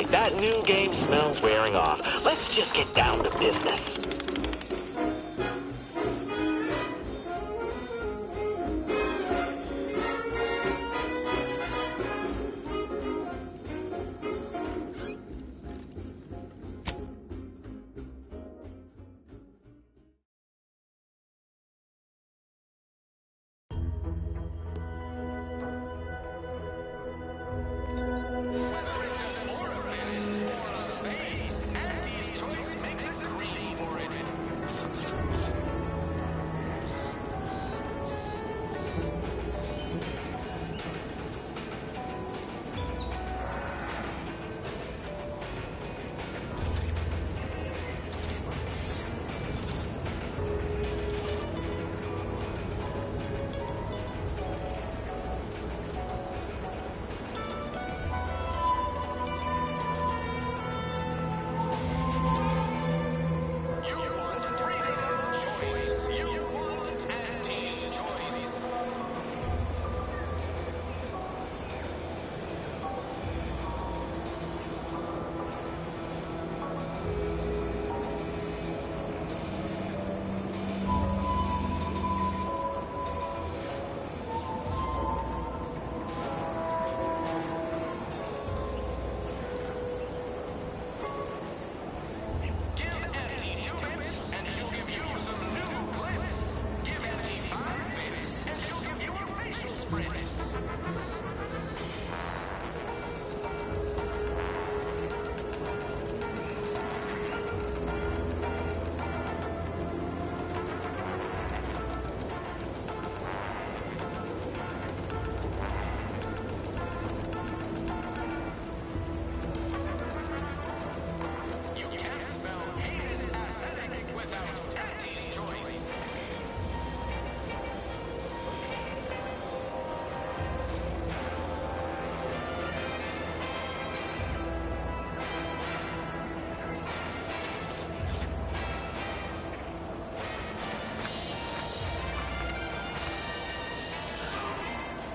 right, that new game smells wearing off. Let's just get down to business.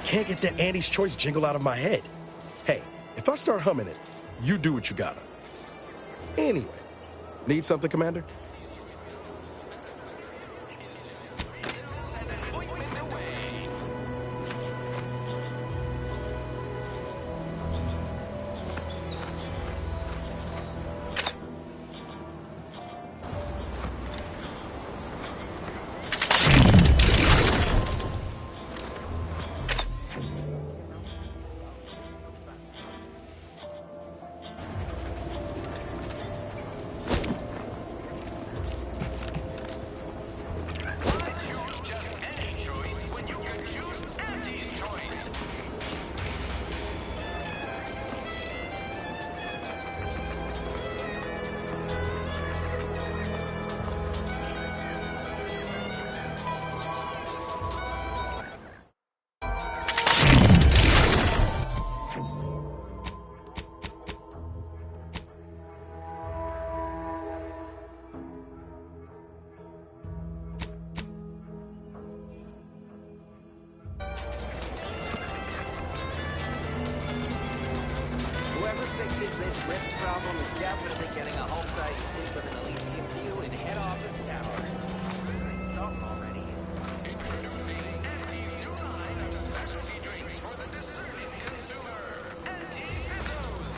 Can't get that Andy's Choice jingle out of my head. Hey, if I start humming it, you do what you gotta. Anyway, need something, Commander? This rift problem is definitely getting a home-size sleep with an Elysium view in head office tower. Something already. Introducing Auntie's new line of specialty drinks for the discerning consumer. Auntie Fizzos.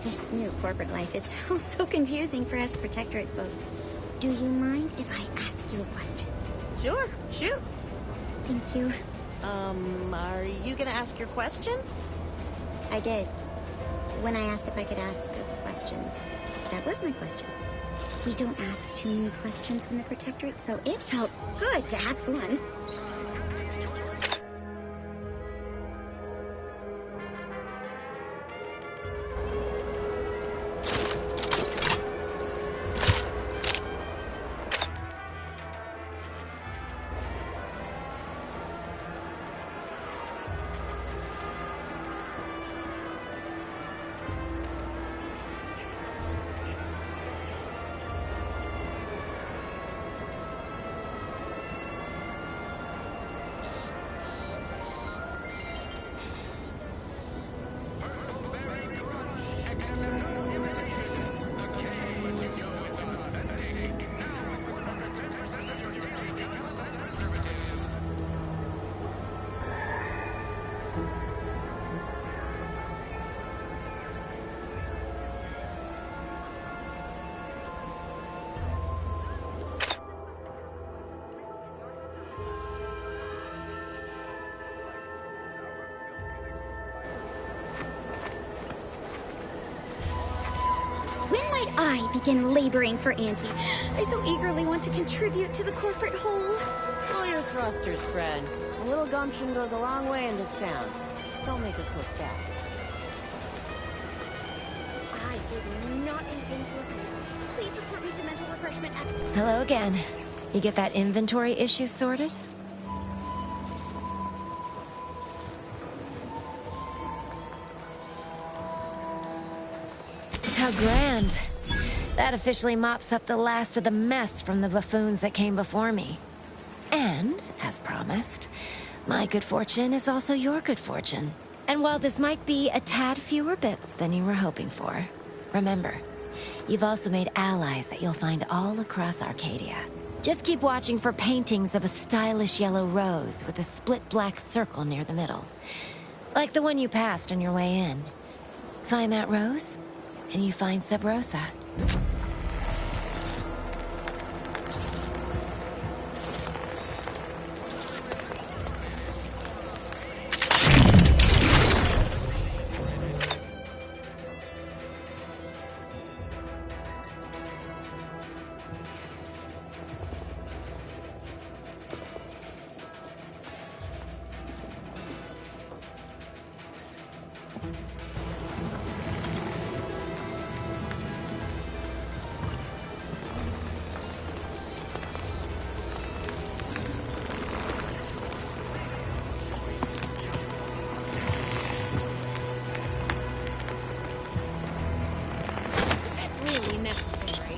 This new corporate life is so confusing for us Protectorate folk. Do you mind if I ask you a question? Sure, shoot. Thank you. Are you gonna ask your question? I did. When I asked if I could ask a question, that was my question. We don't ask too many questions in the Protectorate, so it felt good to ask one. When might I begin laboring for Auntie? I so eagerly want to contribute to the corporate whole. Pull your thrusters, friend. A little gumption goes a long way in this town. Don't make us look bad. I did not intend to appear. Please report me to mental refreshment at... Hello again. You get that inventory issue sorted? How grand. That officially mops up the last of the mess from the buffoons that came before me. And, as promised, my good fortune is also your good fortune. And while this might be a tad fewer bits than you were hoping for, remember, you've also made allies that you'll find all across Arcadia. Just keep watching for paintings of a stylish yellow rose with a split black circle near the middle. Like the one you passed on your way in. Find that rose, and you find Sub Rosa. Was that really necessary?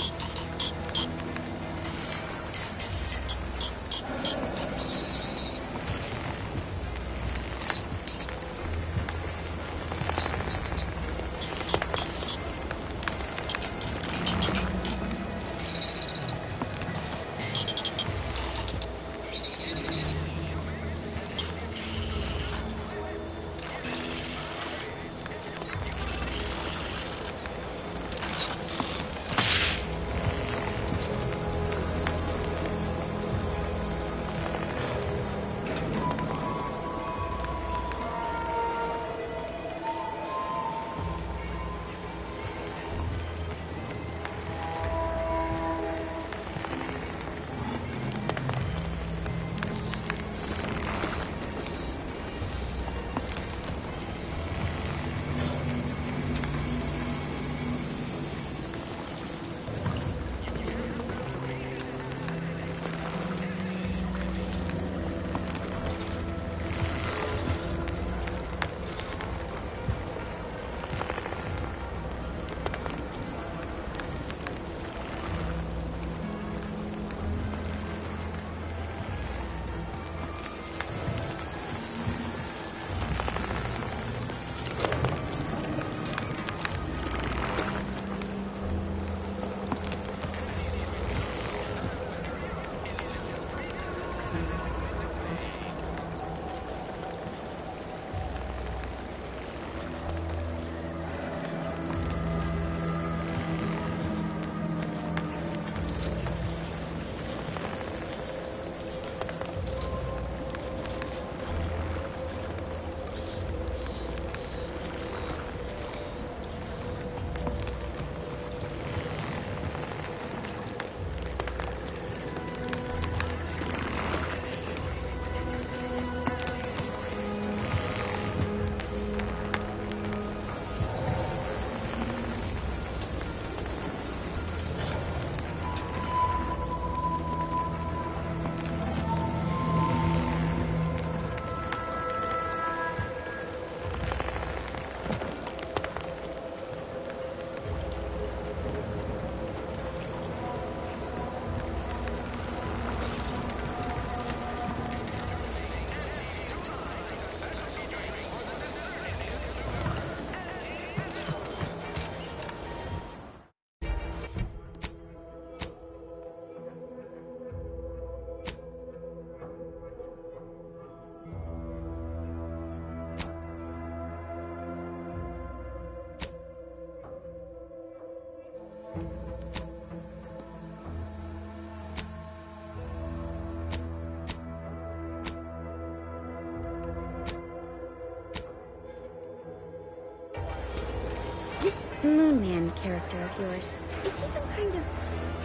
Moonman character of yours, is he some kind of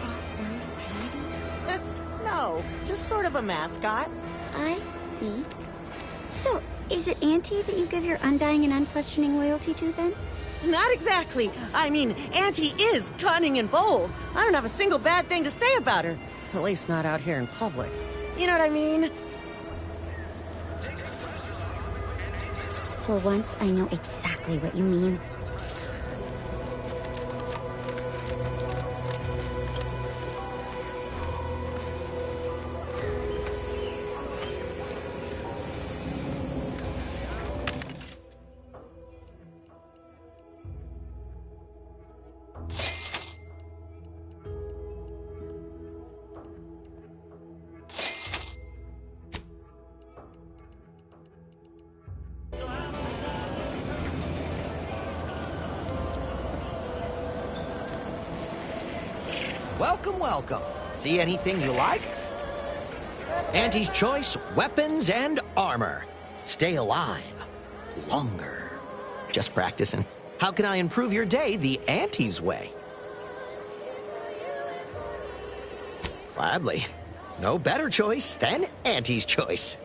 off-world deity? No, just sort of a mascot. I see. So, is it Auntie that you give your undying and unquestioning loyalty to, then? Not exactly. I mean, Auntie is cunning and bold. I don't have a single bad thing to say about her. At least not out here in public. You know what I mean? For once, I know exactly what you mean. Welcome, welcome. See anything you like? Auntie's Choice weapons and armor. Stay alive longer. Just practicing. How can I improve your day the Auntie's way? Gladly. No better choice than Auntie's Choice.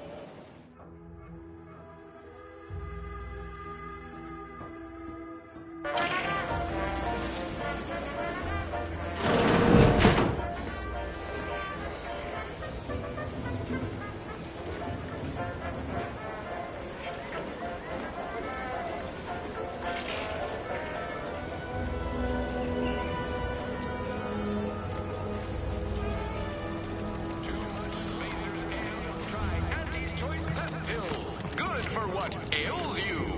Pills, good for what ails you.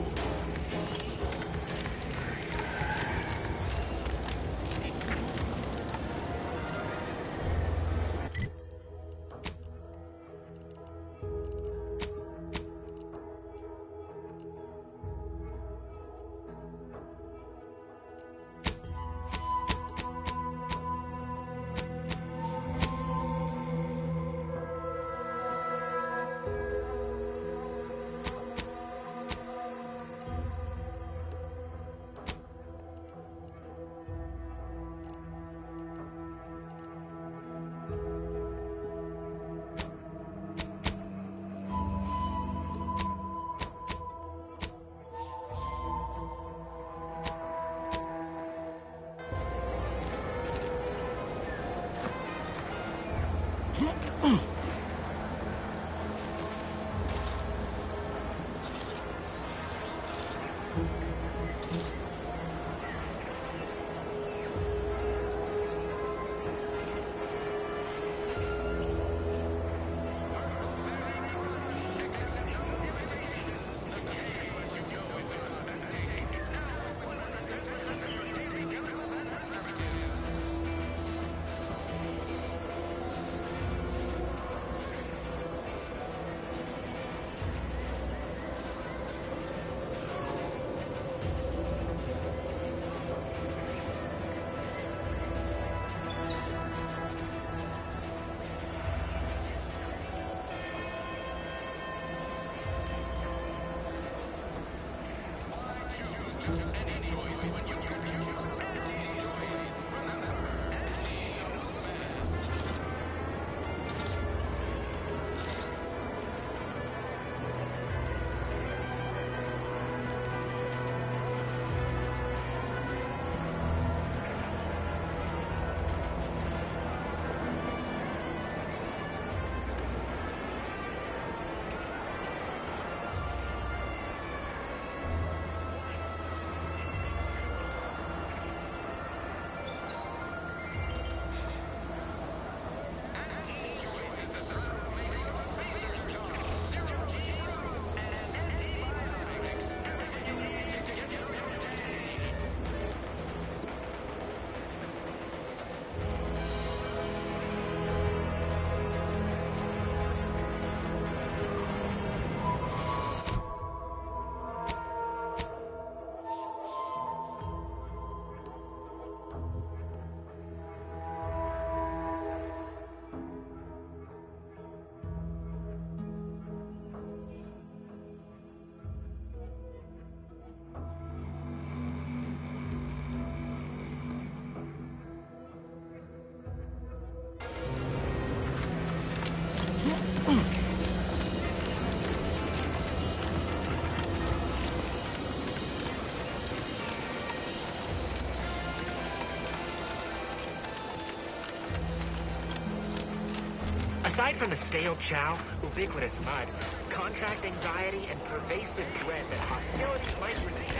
Aside from the stale chow, ubiquitous mud, contract anxiety, and pervasive dread that hostilities might receive.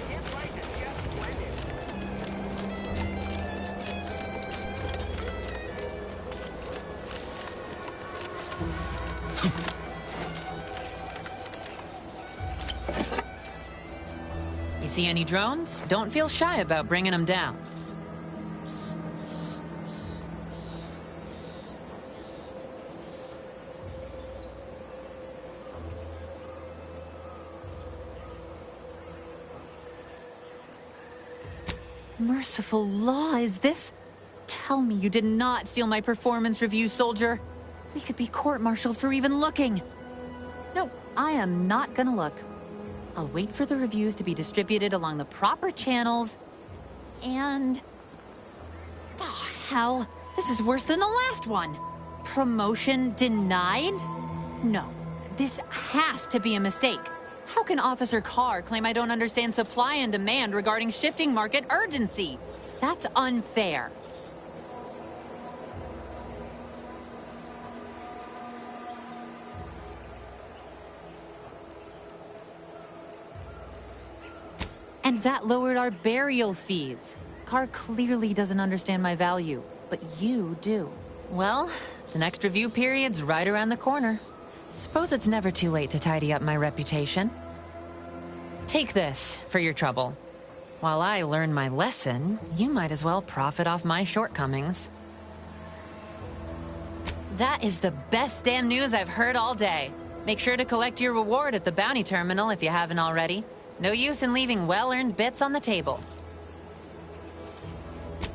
His life is just splendid. You see any drones? Don't feel shy about bringing them down. Merciful law, is this? Tell me you did not steal my performance review, soldier. We could be court-martialed for even looking. No, I am not gonna look. I'll wait for the reviews to be distributed along the proper channels, and... Oh, hell. This is worse than the last one. Promotion denied? No, this has to be a mistake. How can Officer Carr claim I don't understand supply and demand regarding shifting market urgency? That's unfair. And that lowered our burial fees. Carr clearly doesn't understand my value, but you do. Well, the next review period's right around the corner. Suppose it's never too late to tidy up my reputation. Take this for your trouble. While I learn my lesson, you might as well profit off my shortcomings. That is the best damn news I've heard all day. Make sure to collect your reward at the bounty terminal if you haven't already. No use in leaving well-earned bits on the table.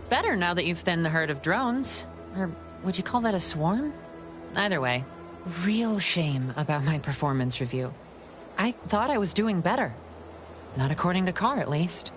Better now that you've thinned the herd of drones. Or would you call that a swarm? Either way, real shame about my performance review. I thought I was doing better. Not according to Carr, at least.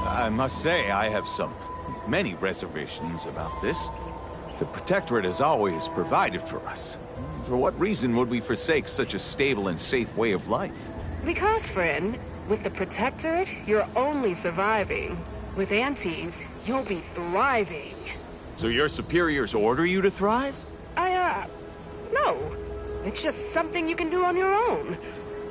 I must say, I have many reservations about this. The Protectorate has always provided for us. For what reason would we forsake such a stable and safe way of life? Because, friend, with the Protectorate, you're only surviving. With Antes, you'll be thriving. So your superiors order you to thrive? No. It's just something you can do on your own.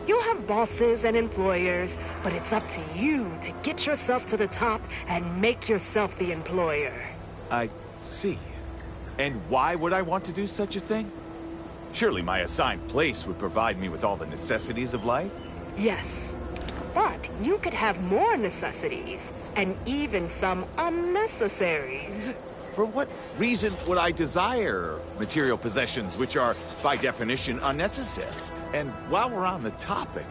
You'll have bosses and employers, but it's up to you to get yourself to the top and make yourself the employer. I see. And why would I want to do such a thing? Surely my assigned place would provide me with all the necessities of life? Yes. But you could have more necessities, and even some unnecessaries. For what reason would I desire material possessions which are, by definition, unnecessary? And while we're on the topic,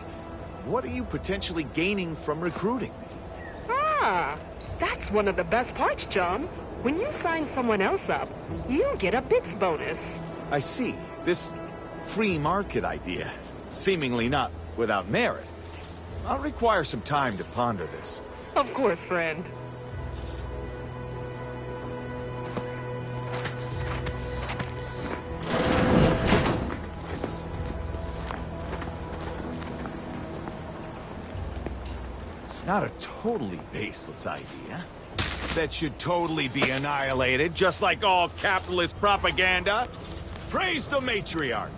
what are you potentially gaining from recruiting me? Ah, that's one of the best parts, chum. When you sign someone else up, you get a bits bonus. I see. This free market idea, seemingly not without merit. I'll require some time to ponder this. Of course, friend. It's not a totally baseless idea. That should totally be annihilated, just like all capitalist propaganda. Praise the matriarch!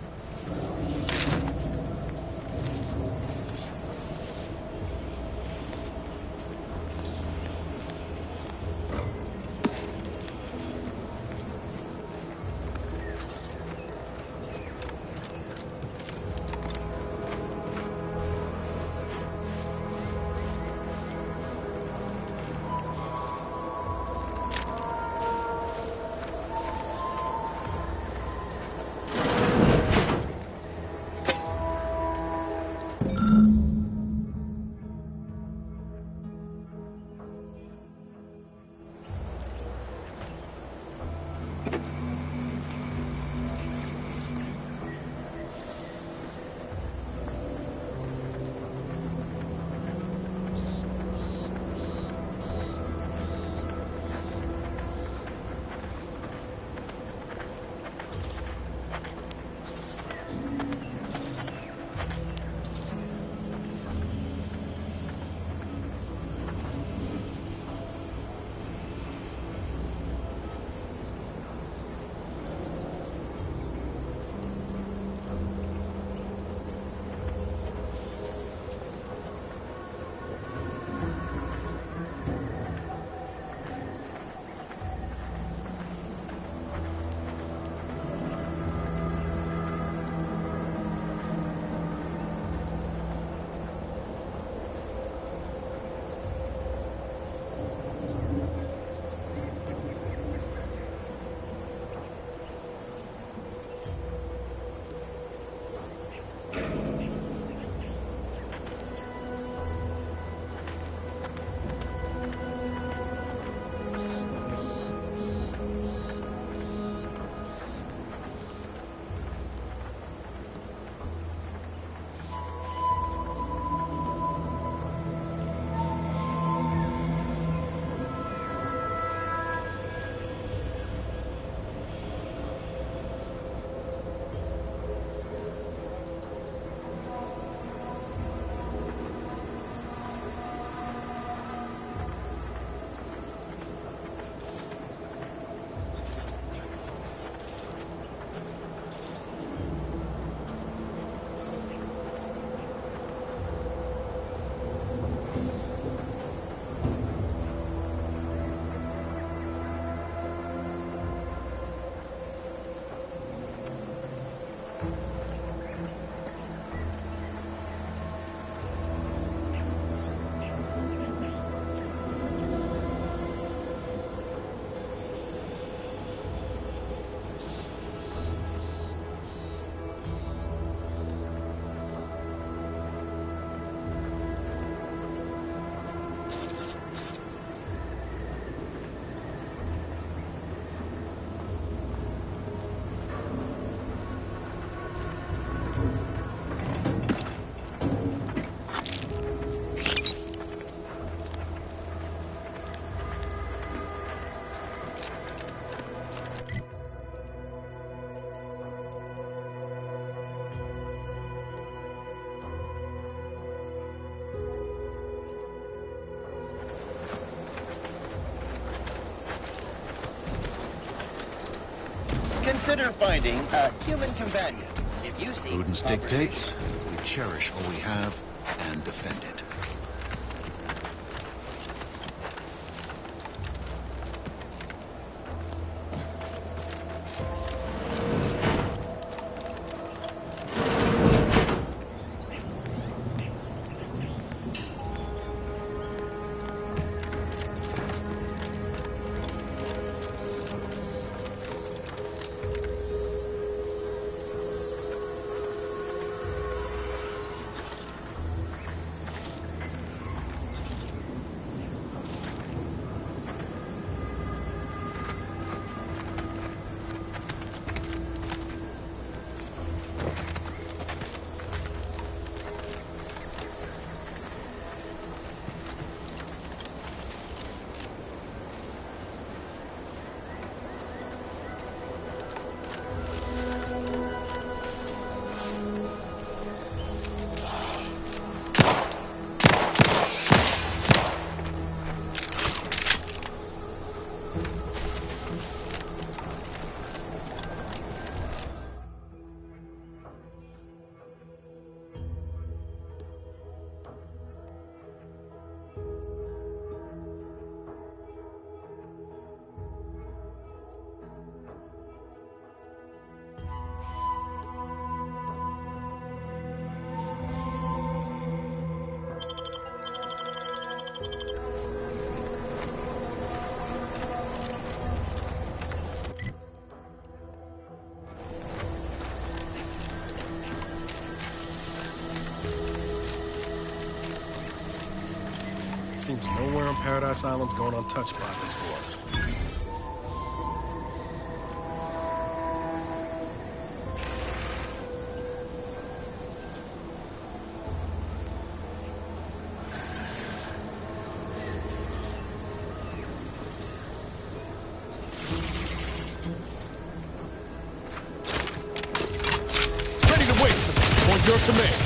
Consider finding a human companion. If you see Prudence dictates we cherish all we have and defend it. Seems nowhere on Paradise Island's going untouched by this war. Ready to wait. On your command.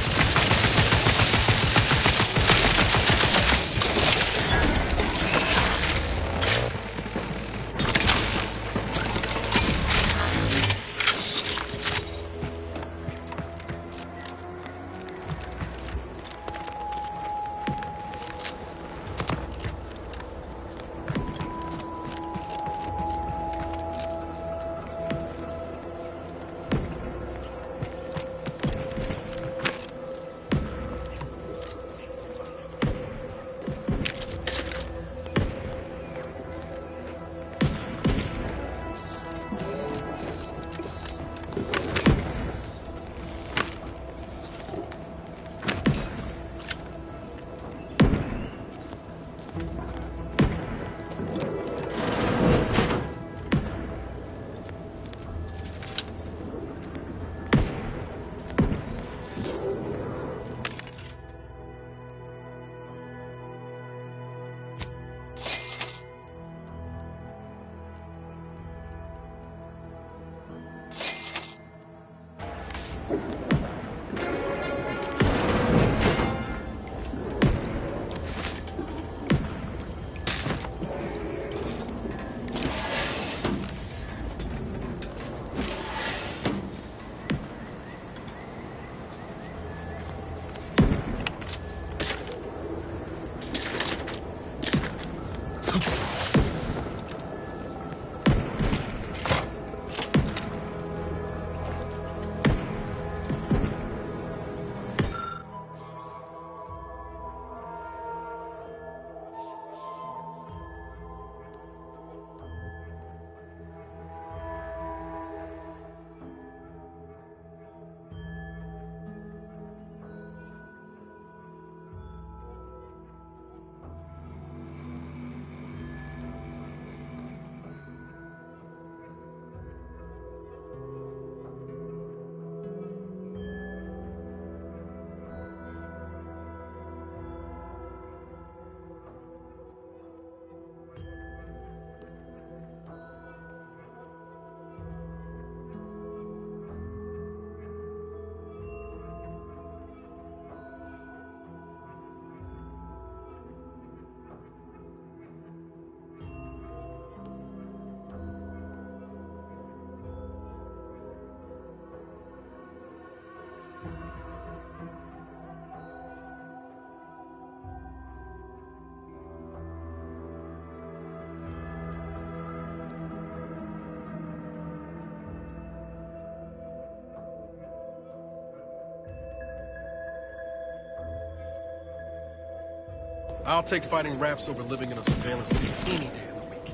I'll take fighting raps over living in a surveillance state any day of the week.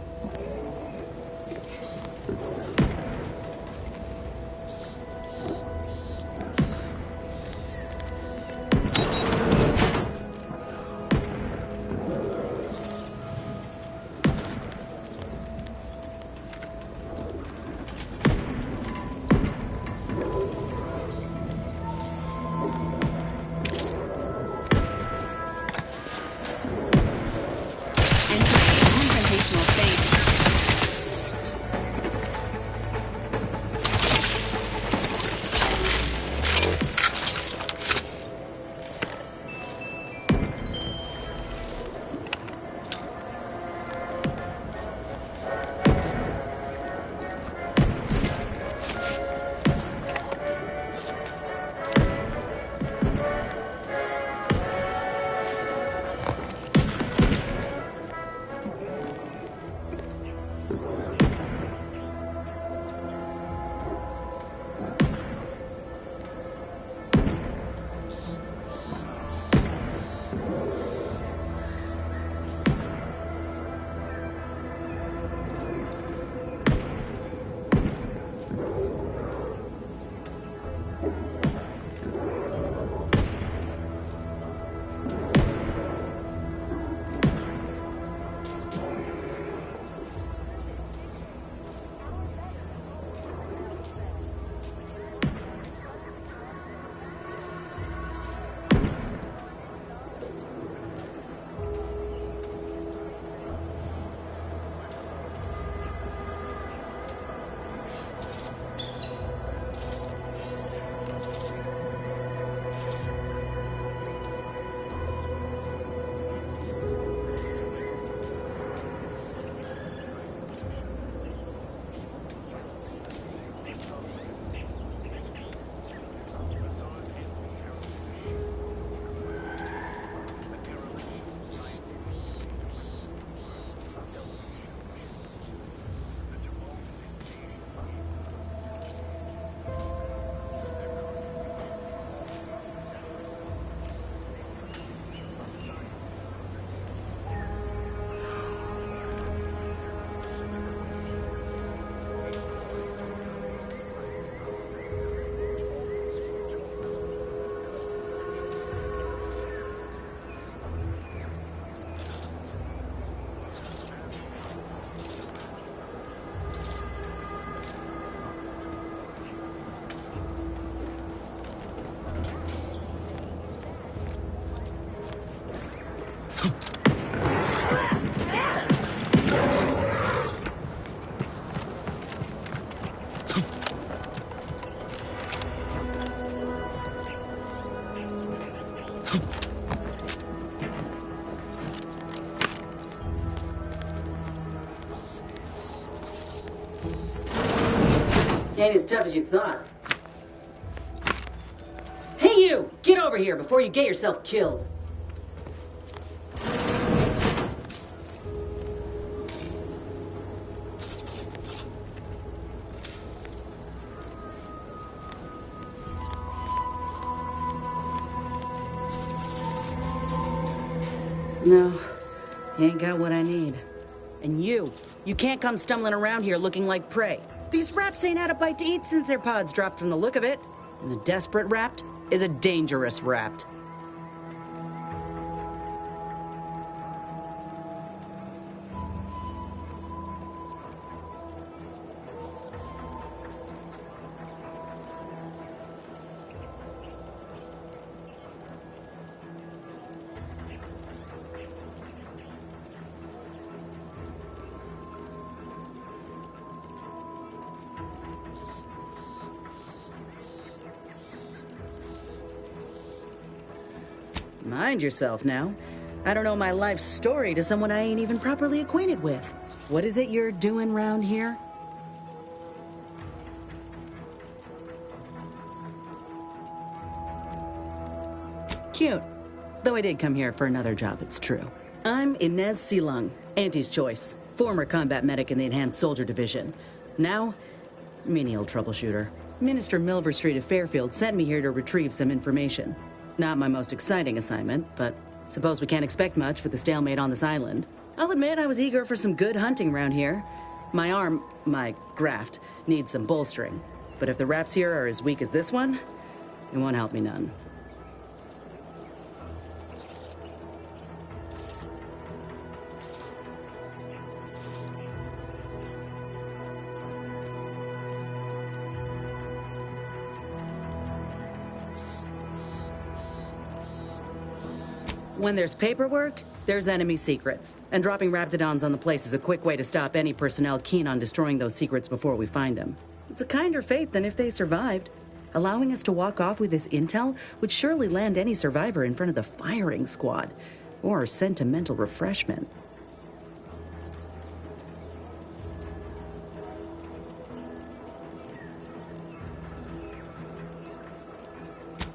Confrontational state. Ain't as tough as you thought. Hey you! Get over here before you get yourself killed. No, you ain't got what I need. And you can't come stumbling around here looking like prey. These raps ain't had a bite to eat since their pods dropped from the look of it. And a desperate rapt is a dangerous rapt. Mind yourself now. I don't know my life story to someone I ain't even properly acquainted with. What is it you're doing round here? Cute. Though I did come here for another job, it's true. I'm Inez Silung, Auntie's choice. Former combat medic in the Enhanced Soldier Division. Now, menial troubleshooter. Minister Milver Street of Fairfield sent me here to retrieve some information. Not my most exciting assignment, but Suppose we can't expect much with the stalemate on this island. I'll admit I was eager for some good hunting around here. My graft, needs some bolstering. But if the raps here are as weak as this one, it won't help me none. When there's paperwork, there's enemy secrets. And dropping Raptidons on the place is a quick way to stop any personnel keen on destroying those secrets before we find them. It's a kinder fate than if they survived. Allowing us to walk off with this intel would surely land any survivor in front of the firing squad. Or sentimental refreshment.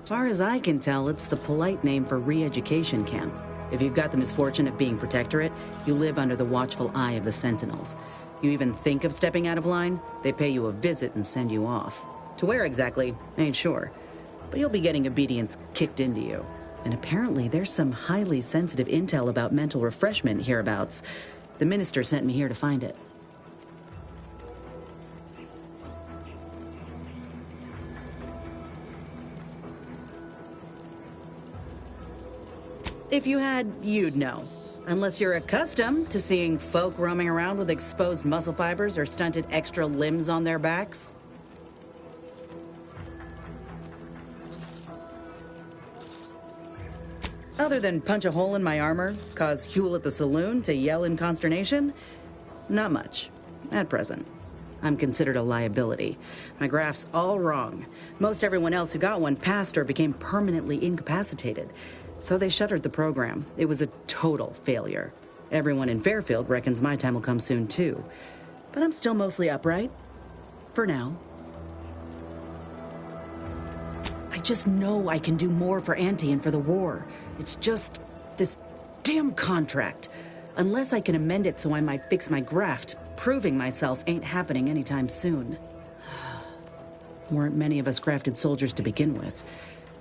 Far as I can tell, it's the polite name for re-education camp. If you've got the misfortune of being Protectorate, you live under the watchful eye of the Sentinels. You even think of stepping out of line, they pay you a visit and send you off. To where exactly, ain't sure. But you'll be getting obedience kicked into you. And apparently there's some highly sensitive intel about mental refreshment hereabouts. The minister sent me here to find it. If you had, you'd know. Unless you're accustomed to seeing folk roaming around with exposed muscle fibers or stunted extra limbs on their backs. Other than punch a hole in my armor, cause Huel at the saloon to yell in consternation, not much, at present. I'm considered a liability. My graph's all wrong. Most everyone else who got one passed or became permanently incapacitated. So they shuttered the program. It was a total failure. Everyone in Fairfield reckons my time will come soon, too. But I'm still mostly upright. For now. I just know I can do more for Auntie and for the war. It's just this damn contract. Unless I can amend it so I might fix my graft, proving myself ain't happening anytime soon. Weren't many of us grafted soldiers to begin with.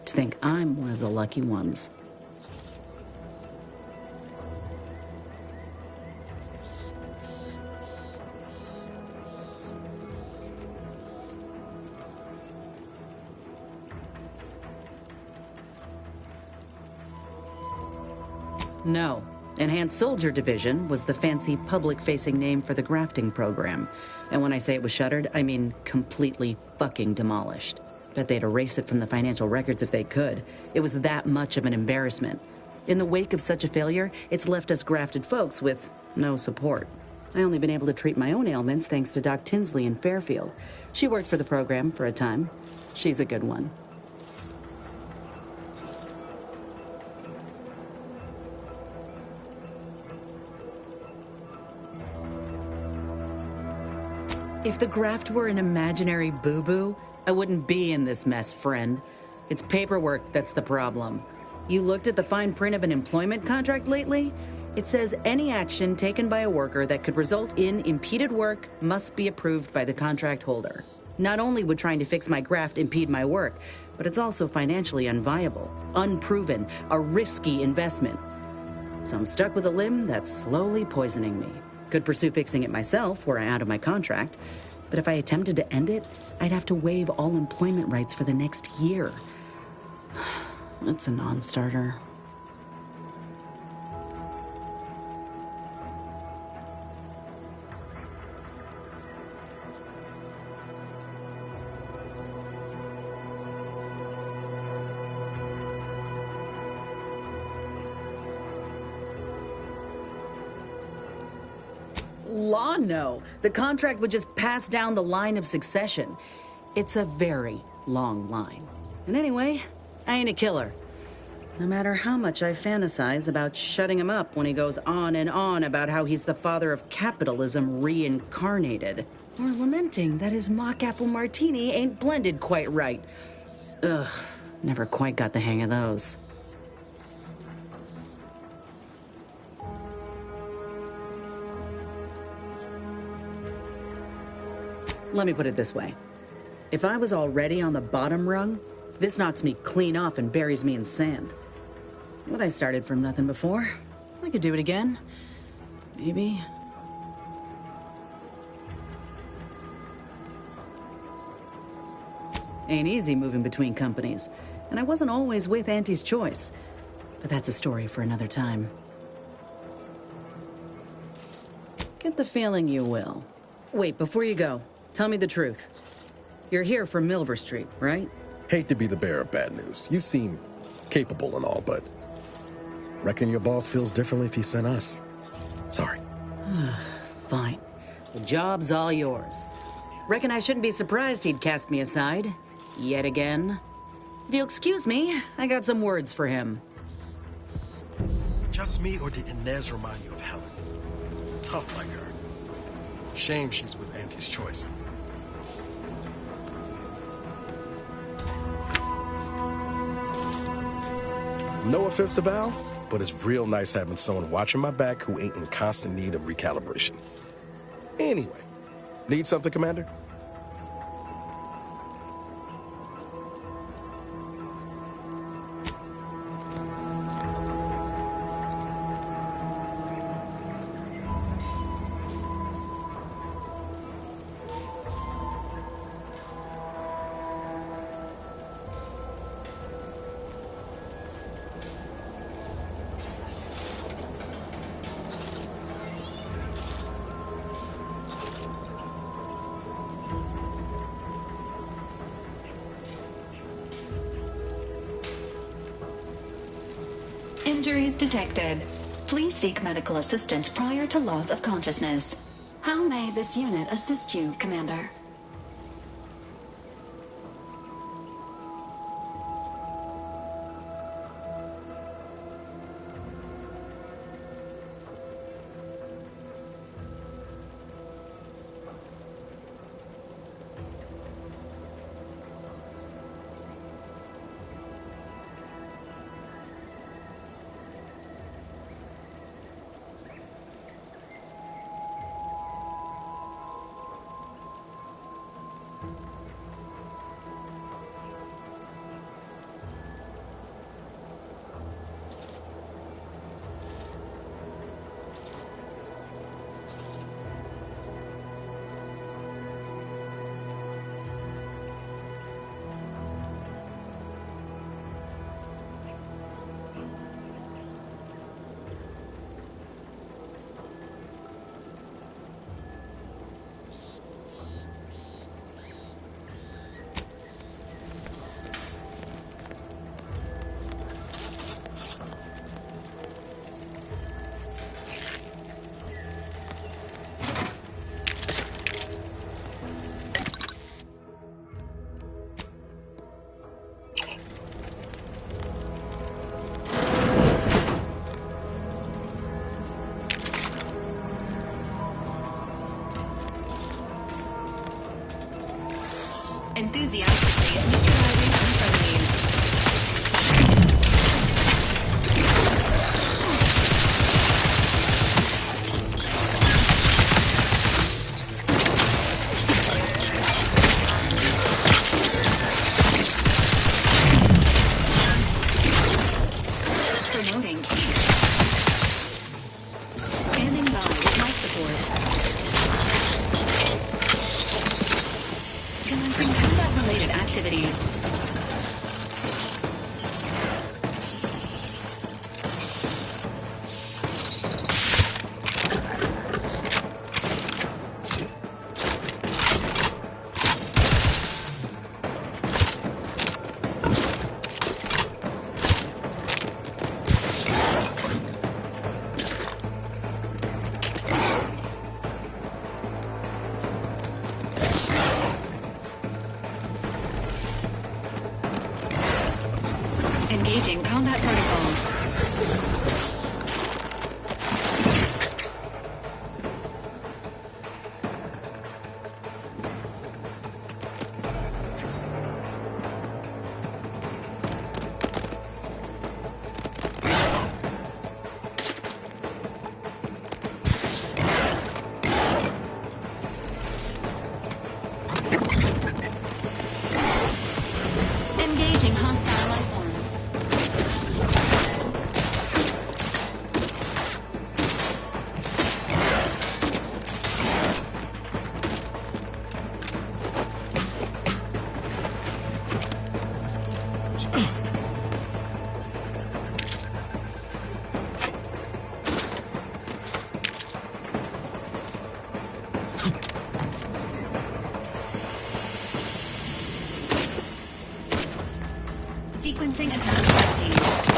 To think I'm one of the lucky ones. No. Enhanced Soldier Division was the fancy public-facing name for the grafting program. And when I say it was shuttered, I mean completely fucking demolished. Bet they'd erase it from the financial records if they could. It was that much of an embarrassment. In the wake of such a failure, it's left us grafted folks with no support. I only been able to treat my own ailments thanks to Doc Tinsley in Fairfield. She worked for the program for a time. She's a good one. If the graft were an imaginary boo-boo, I wouldn't be in this mess, friend. It's paperwork that's the problem. You looked at the fine print of an employment contract lately? It says any action taken by a worker that could result in impeded work must be approved by the contract holder. Not only would trying to fix my graft impede my work, but it's also financially unviable, unproven, a risky investment. So I'm stuck with a limb that's slowly poisoning me. Could pursue fixing it myself were I out of my contract, but if I attempted to end it, I'd have to waive all employment rights for the next year. That's a non-starter. Law, no. The contract would just pass down the line of succession. It's a very long line. And anyway, I ain't a killer. No matter how much I fantasize about shutting him up when he goes on and on about how he's the father of capitalism reincarnated. Or lamenting that his mock apple martini ain't blended quite right. Ugh, never quite got the hang of those. Let me put it this way. If I was already on the bottom rung, this knocks me clean off and buries me in sand. But I started from nothing before. I could do it again. Maybe. Ain't easy moving between companies. And I wasn't always with Auntie's Choice. But that's a story for another time. Get the feeling you will. Wait, before you go, tell me the truth. You're here for Milver Street, right? Hate to be the bearer of bad news. You seem capable and all, but reckon your boss feels differently if he sent us. Sorry. Fine. The job's all yours. Reckon I shouldn't be surprised he'd cast me aside. Yet again. If you'll excuse me, I got some words for him. Just me, or did Inez remind you of Helen? Tough like her. Shame she's with Auntie's Choice. No offense to Val, but it's real nice having someone watching my back who ain't in constant need of recalibration. Anyway, need something, Commander? Injuries detected. Please seek medical assistance prior to loss of consciousness. How may this unit assist you, Commander? Enthusiastically neutralizing unfriendlies. Promoting. Standing by with life support. Commencing combat-related activities. Engaging combat protocols. Engaging hostile life forms. Sequencing attack strategies.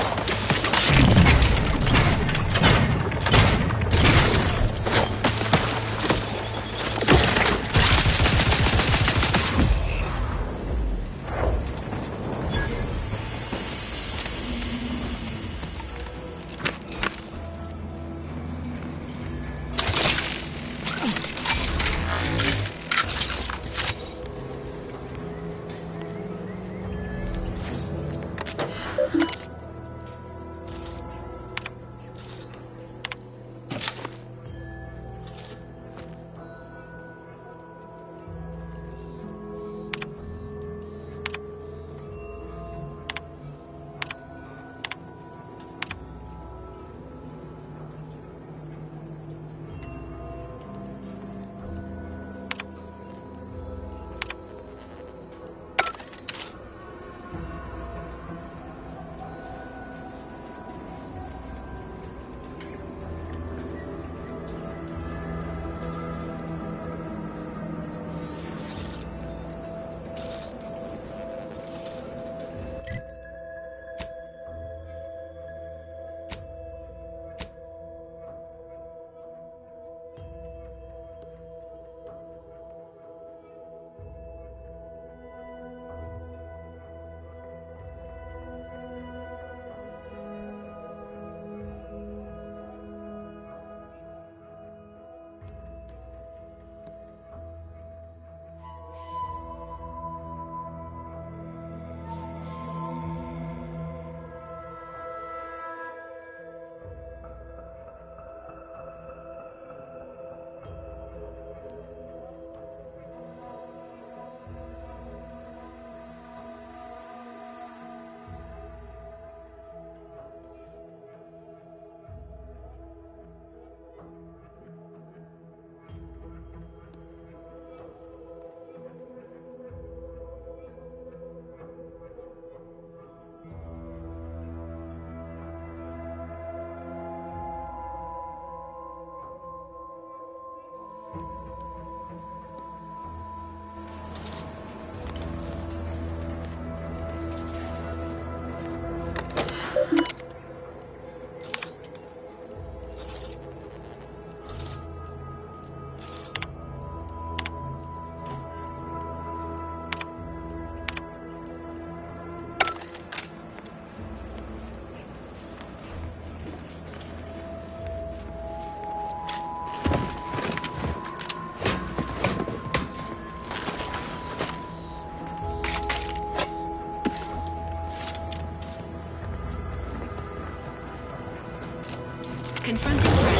Confronting threat.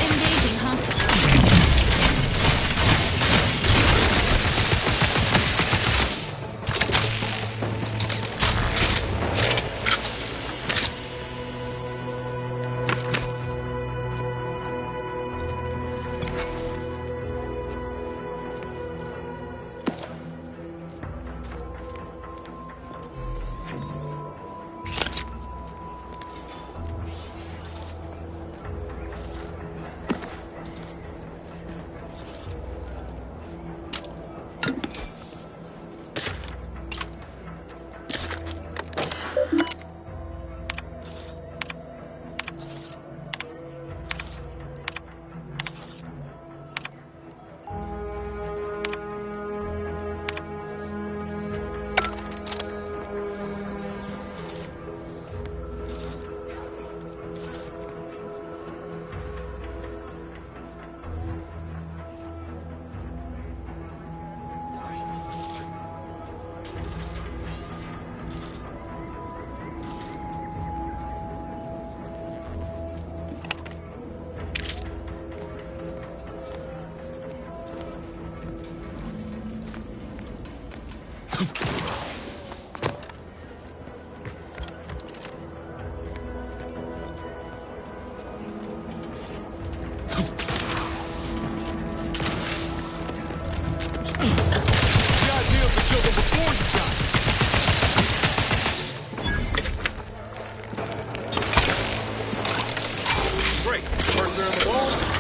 Engaging hostile. Great. Cursor in the wall.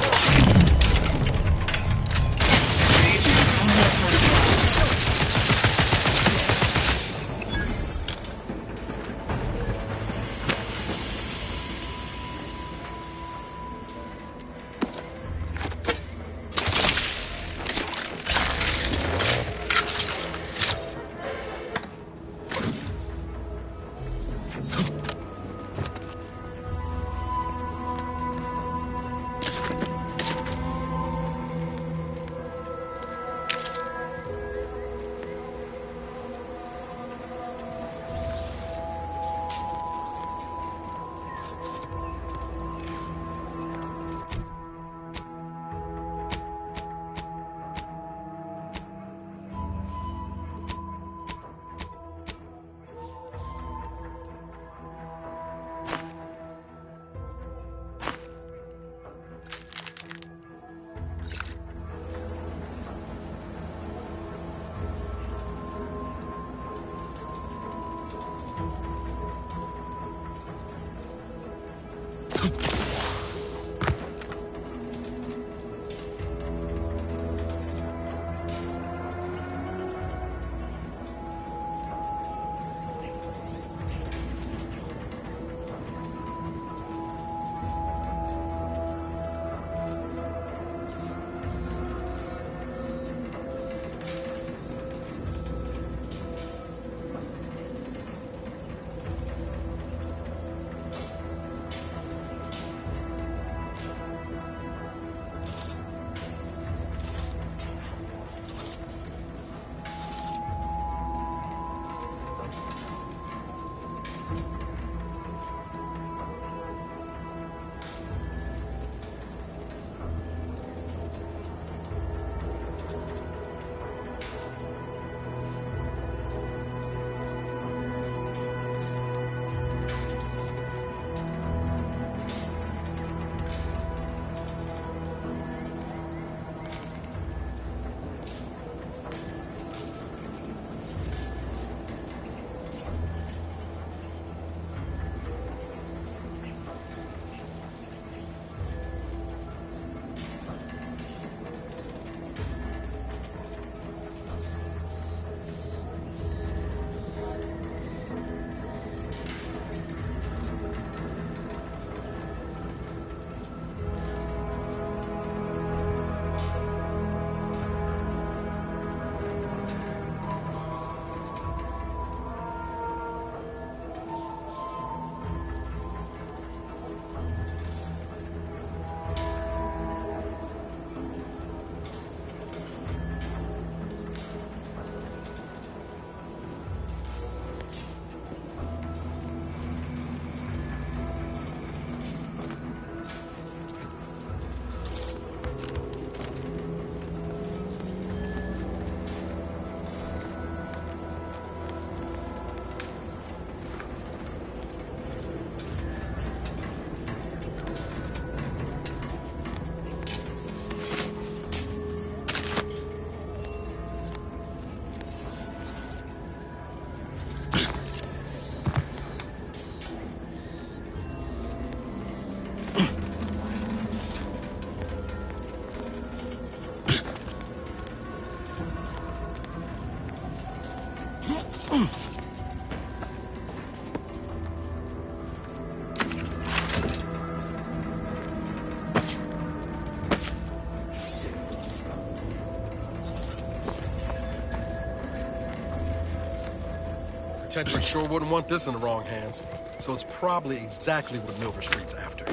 Protector sure wouldn't want this in the wrong hands, so it's probably exactly what Milver Street's after.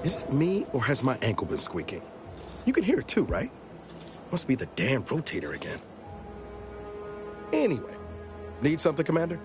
Is it me, or has my ankle been squeaking? You can hear it too, right? Must be the damn rotator again. Anyway, need something, Commander?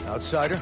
Outsider?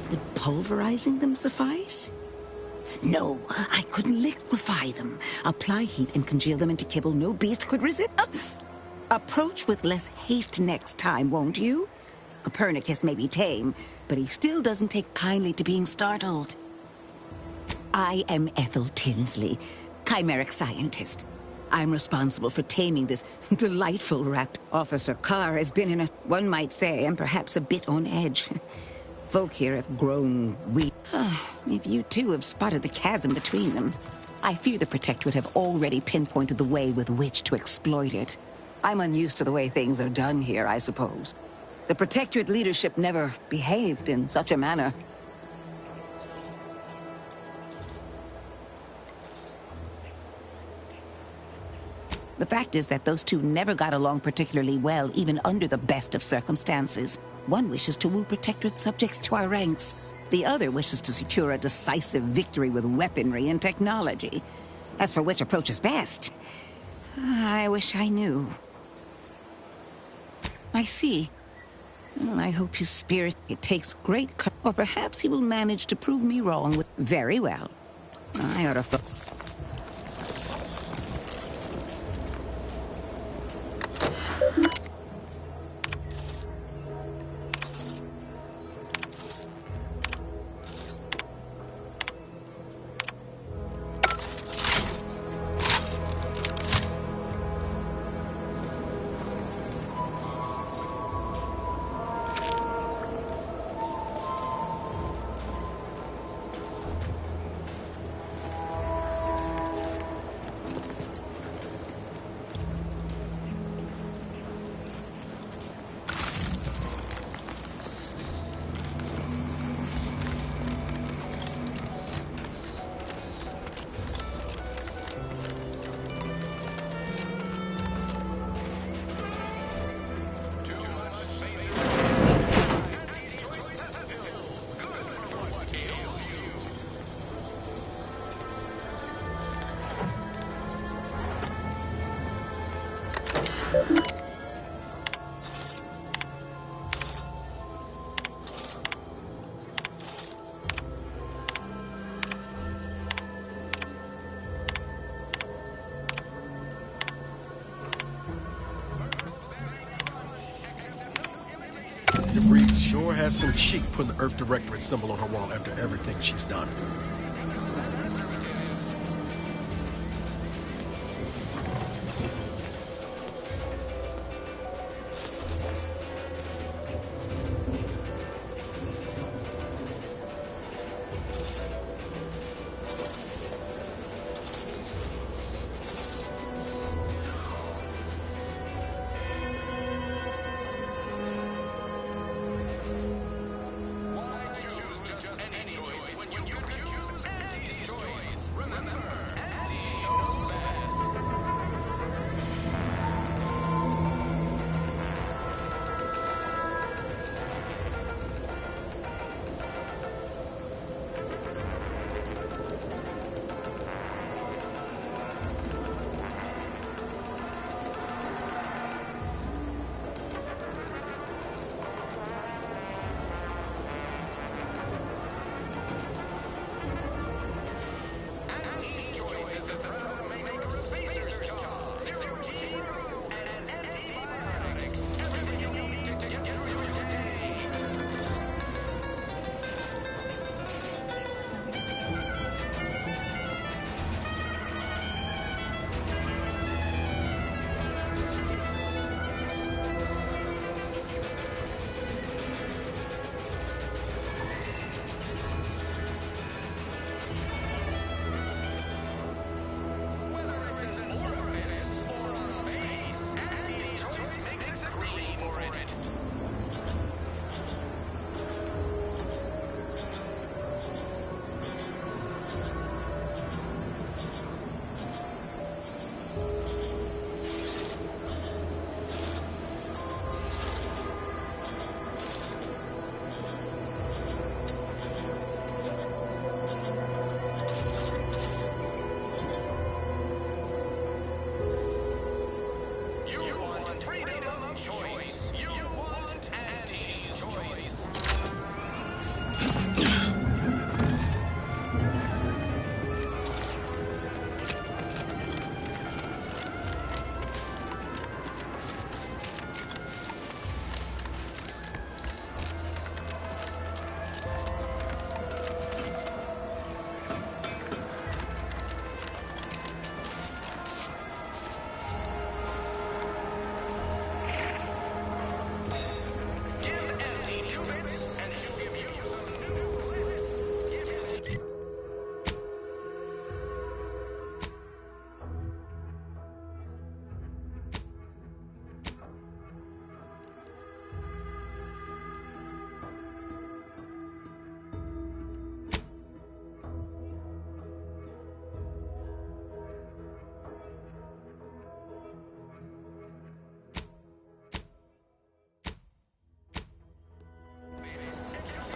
Would pulverizing them suffice? No, I couldn't liquefy them. Apply heat and congeal them into kibble no beast could resist. Approach with less haste next time, won't you? Copernicus may be tame, but he still doesn't take kindly to being startled. I am Ethel Tinsley, chimeric scientist. I'm responsible for taming this delightful rat. Officer Carr has been in a, one might say, and perhaps a bit on edge. Folk here have grown weak. If you two have spotted the chasm between them, I fear the Protectorate have already pinpointed the way with which to exploit it. I'm unused to the way things are done here, I suppose. The Protectorate leadership never behaved in such a manner. The fact is that those two never got along particularly well, even under the best of circumstances. One wishes to woo Protectorate subjects to our ranks. The other wishes to secure a decisive victory with weaponry and technology. As for which approach is best, I wish I knew. I see. I hope his spirit takes great courage, or perhaps he will manage to prove me wrong with... Very well. I ought to... has some cheek putting the Earth Directorate symbol on her wall after everything she's done.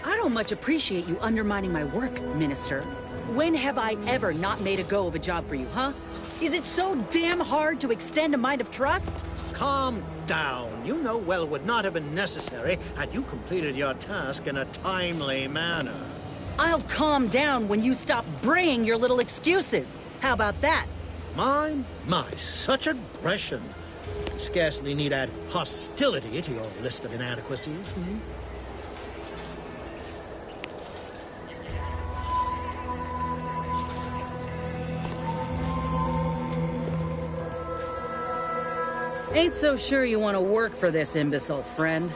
I don't much appreciate you undermining my work, Minister. When have I ever not made a go of a job for you, huh? Is it so damn hard to extend a mind of trust? Calm down. You know well it would not have been necessary had you completed your task in a timely manner. I'll calm down when you stop braying your little excuses. How about that? My, such aggression. Scarcely need add hostility to your list of inadequacies. Ain't so sure you want to work for this imbecile, friend.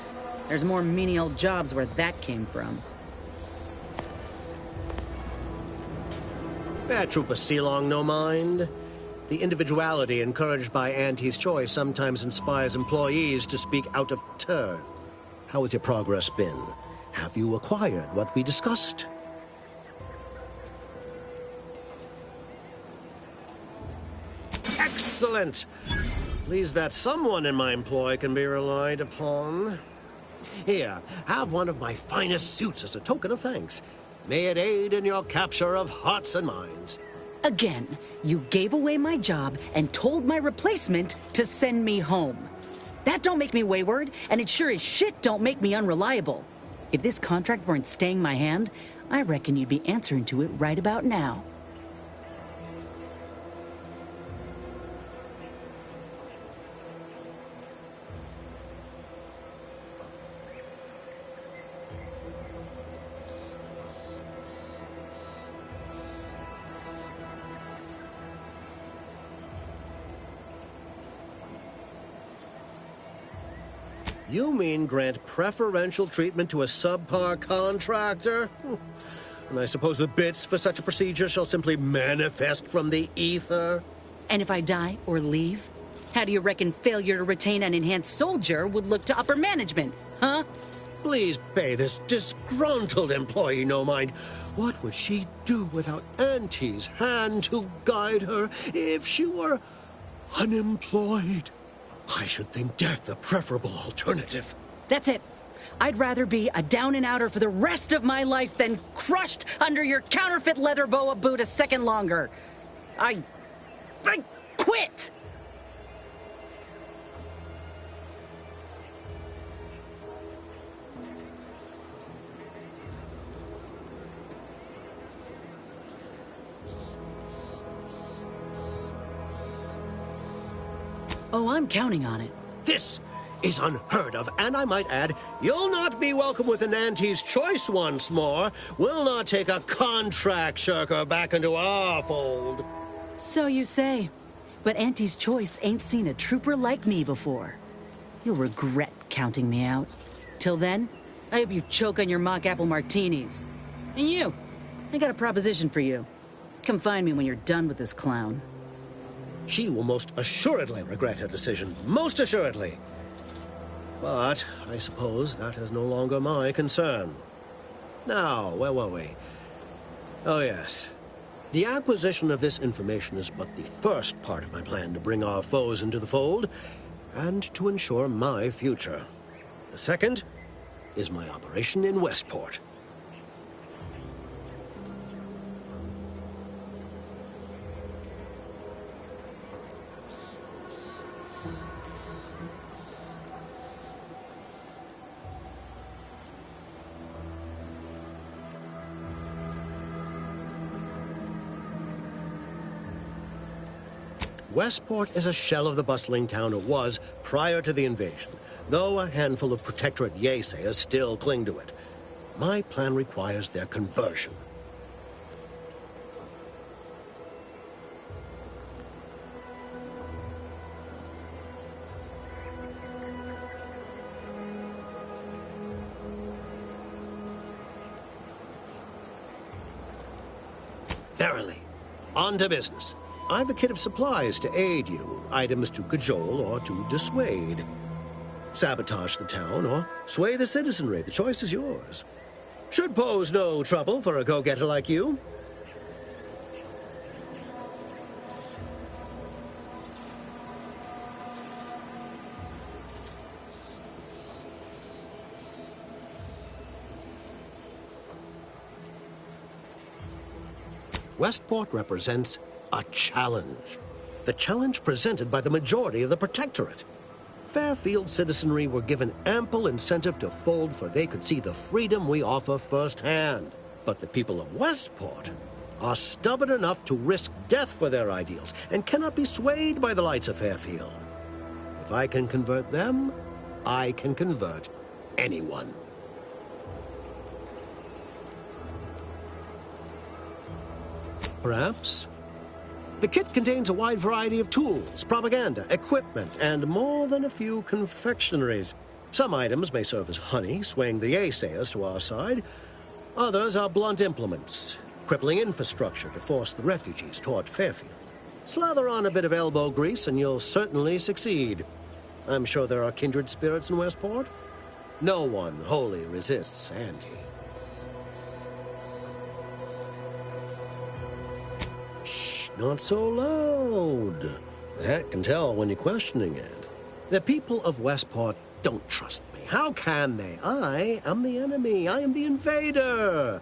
There's more menial jobs where that came from. Bad Trooper Sealong, no mind. The individuality encouraged by Auntie's choice sometimes inspires employees to speak out of turn. How has your progress been? Have you acquired what we discussed? Excellent! Pleased that someone in my employ can be relied upon. Here, have one of my finest suits as a token of thanks. May it aid in your capture of hearts and minds. Again, you gave away my job and told my replacement to send me home. That don't make me wayward, and it sure as shit don't make me unreliable. If this contract weren't staying my hand, I reckon you'd be answering to it right about now. You mean grant preferential treatment to a subpar contractor? And I suppose the bits for such a procedure shall simply manifest from the ether? And if I die or leave, how do you reckon failure to retain an enhanced soldier would look to upper management, huh? Please pay this disgruntled employee no mind. What would she do without Auntie's hand to guide her if she were unemployed? I should think death a preferable alternative. That's it. I'd rather be a down-and-outer for the rest of my life than crushed under your counterfeit leather boa boot a second longer. I quit! Oh, I'm counting on it. This is unheard of, and I might add, you'll not be welcome with an Auntie's choice once more. We'll not take a contract shirker back into our fold. So you say. But Auntie's choice ain't seen a trooper like me before. You'll regret counting me out. Till then, I hope you choke on your mock apple martinis. And you, I got a proposition for you. Come find me when you're done with this clown. She will most assuredly regret her decision. Most assuredly. But I suppose that is no longer my concern. Now, where were we? Oh, yes. The acquisition of this information is but the first part of my plan to bring our foes into the fold and to ensure my future. The second is my operation in Westport. Westport is a shell of the bustling town it was prior to the invasion, though a handful of Protectorate Yaesayers still cling to it. My plan requires their conversion. Verily. On to business. I've a kit of supplies to aid you, items to cajole or to dissuade. Sabotage the town or sway the citizenry, the choice is yours. Should pose no trouble for a go-getter like you. Westport represents a challenge. The challenge presented by the majority of the Protectorate. Fairfield citizenry were given ample incentive to fold, for they could see the freedom we offer firsthand. But the people of Westport are stubborn enough to risk death for their ideals and cannot be swayed by the lights of Fairfield. If I can convert them, I can convert anyone. Perhaps. The kit contains a wide variety of tools, propaganda, equipment, and more than a few confectionaries. Some items may serve as honey, swaying the Yaesayers to our side. Others are blunt implements, crippling infrastructure to force the refugees toward Fairfield. Slather on a bit of elbow grease and you'll certainly succeed. I'm sure there are kindred spirits in Westport. No one wholly resists Auntie. Shh, not so loud. The hat can tell when you're questioning it. The people of Westport don't trust me. How can they? I am the enemy. I am the invader.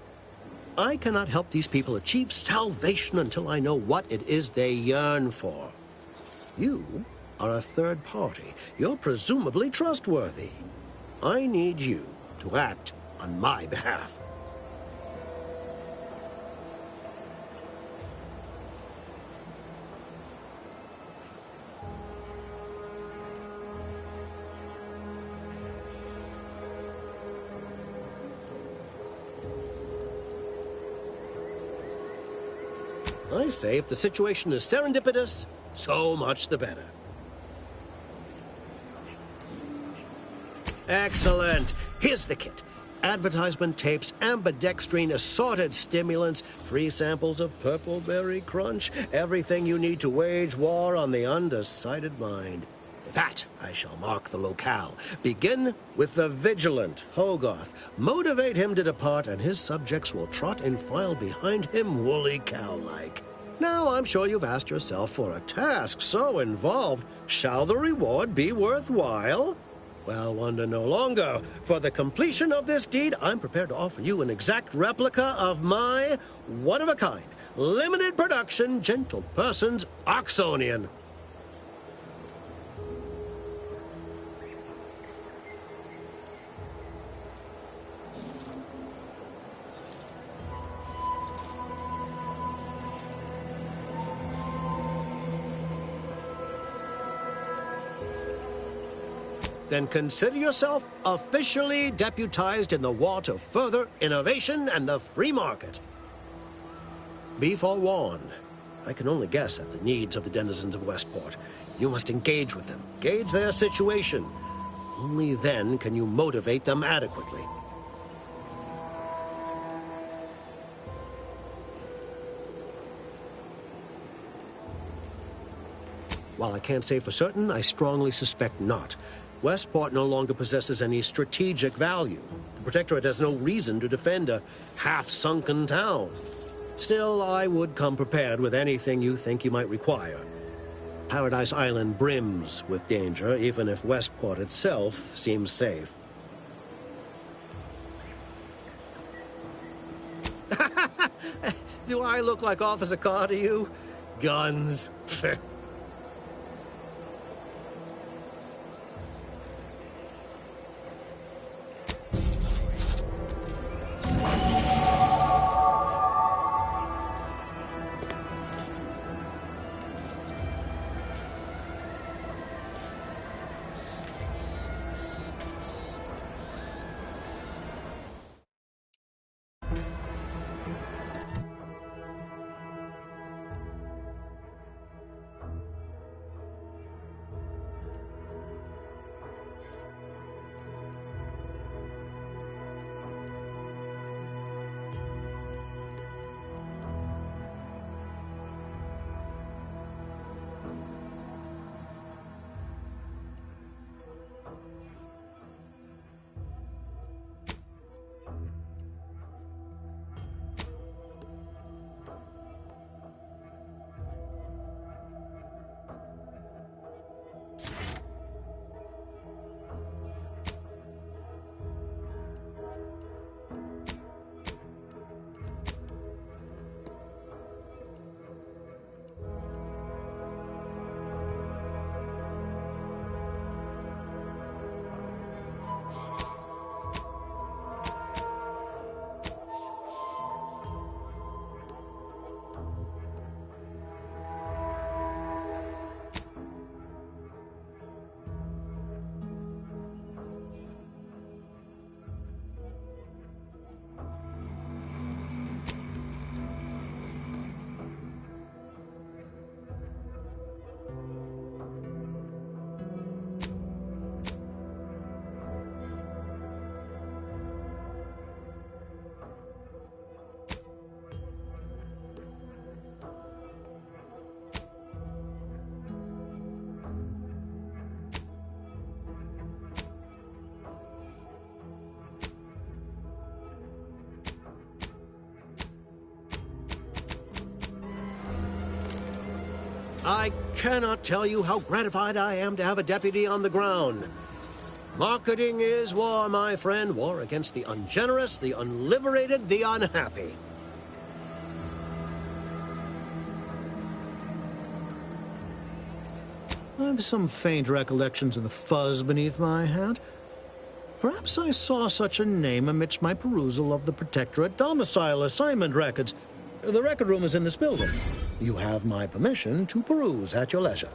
I cannot help these people achieve salvation until I know what it is they yearn for. You are a third party. You're presumably trustworthy. I need you to act on my behalf. I say if the situation is serendipitous, so much the better. Excellent. Here's the kit. Advertisement tapes, ambidextrine assorted stimulants, free samples of Purple Berry Crunch, everything you need to wage war on the undecided mind. With that, I shall mark the locale. Begin with the vigilant Hogarth. Motivate him to depart, and his subjects will trot in file behind him woolly cow-like. Now, I'm sure you've asked yourself, for a task so involved, shall the reward be worthwhile? Well, wonder no longer. For the completion of this deed, I'm prepared to offer you an exact replica of my one-of-a-kind, limited production, gentle person's Oxonian. Then consider yourself officially deputized in the war to further innovation and the free market. Be forewarned. I can only guess at the needs of the denizens of Westport. You must engage with them, gauge their situation. Only then can you motivate them adequately. While I can't say for certain, I strongly suspect not. Westport no longer possesses any strategic value. The Protectorate has no reason to defend a half-sunken town. Still, I would come prepared with anything you think you might require. Paradise Island brims with danger, even if Westport itself seems safe. Do I look like Officer Carr to you? Guns. I cannot tell you how gratified I am to have a deputy on the ground. Marketing is war, my friend. War against the ungenerous, the unliberated, the unhappy. I have some faint recollections of the fuzz beneath my hat. Perhaps I saw such a name amidst my perusal of the Protectorate domicile assignment records. The record room is in this building. You have my permission to peruse at your leisure.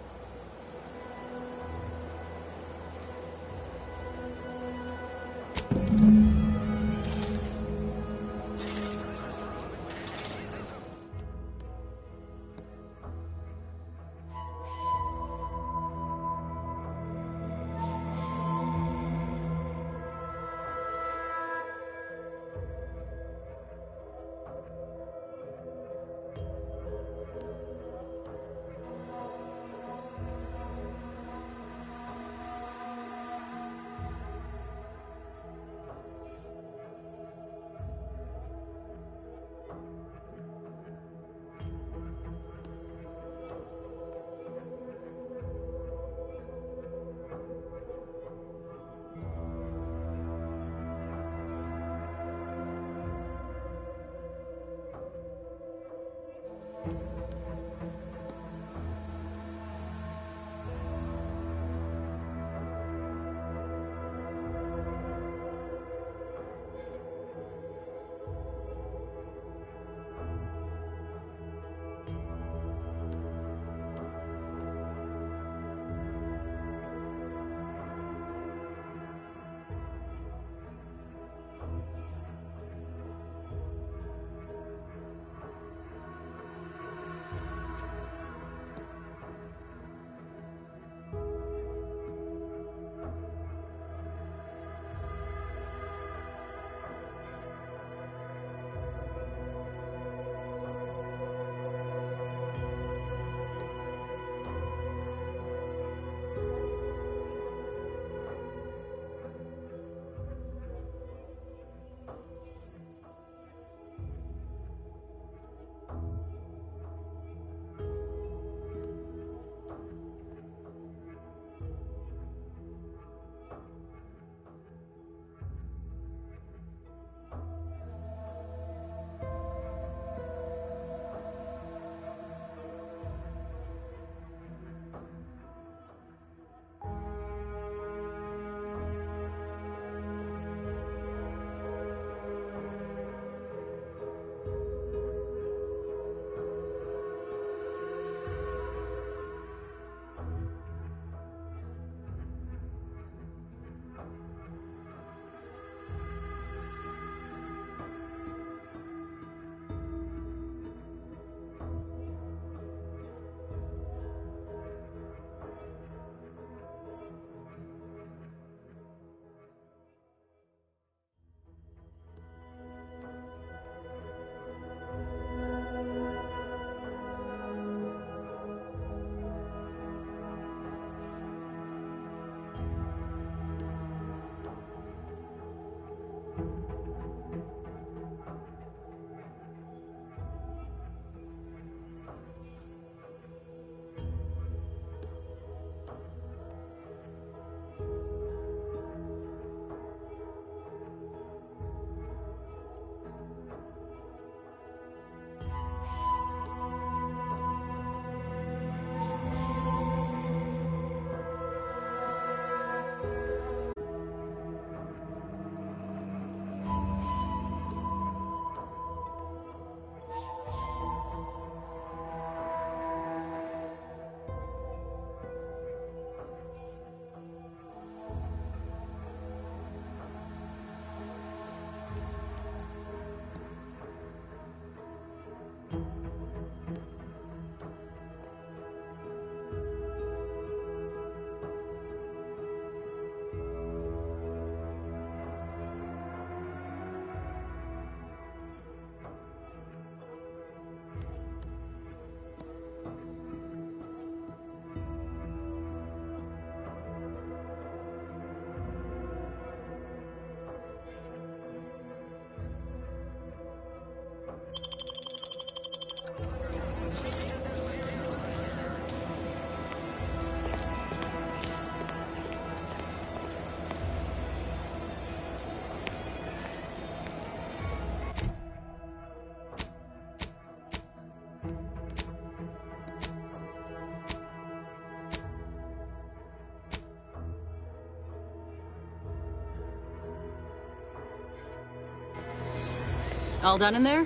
All done in there?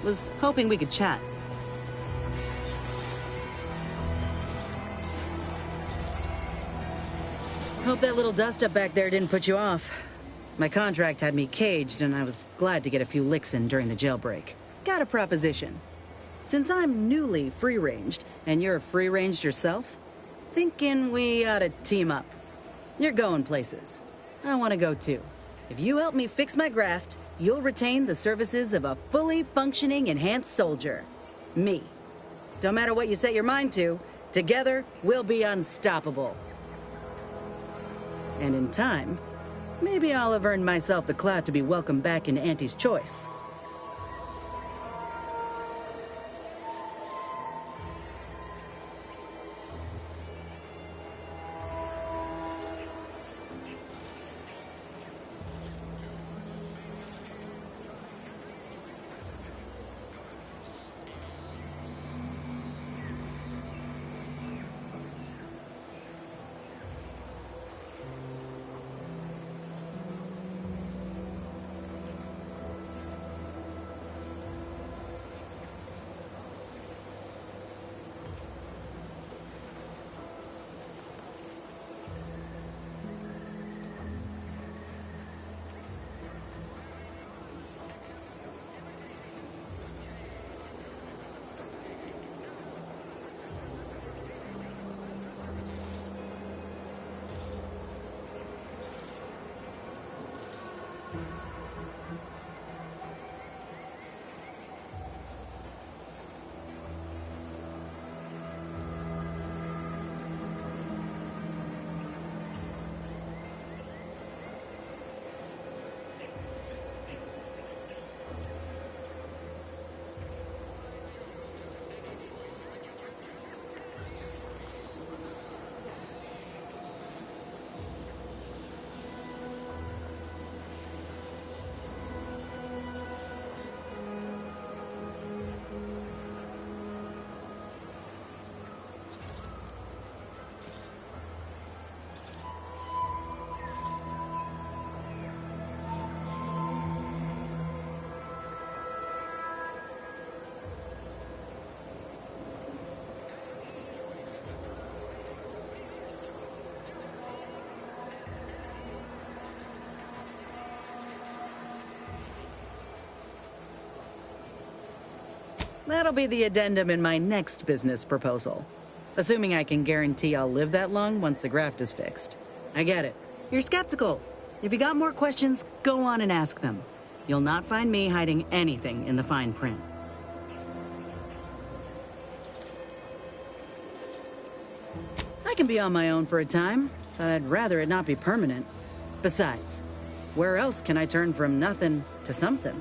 Was hoping we could chat. Hope that little dust-up back there didn't put you off. My contract had me caged, and I was glad to get a few licks in during the jailbreak. Got a proposition. Since I'm newly free-ranged, and you're free-ranged yourself, thinking we ought to team up. You're going places. I want to go too. If you help me fix my graft, you'll retain the services of a fully functioning enhanced soldier. Me. Don't matter what you set your mind to, together we'll be unstoppable. And in time, maybe I'll have earned myself the clout to be welcomed back in Auntie's Choice. That'll be the addendum in my next business proposal. Assuming I can guarantee I'll live that long once the graft is fixed. I get it. You're skeptical. If you got more questions, go on and ask them. You'll not find me hiding anything in the fine print. I can be on my own for a time, but I'd rather it not be permanent. Besides, where else can I turn from nothing to something?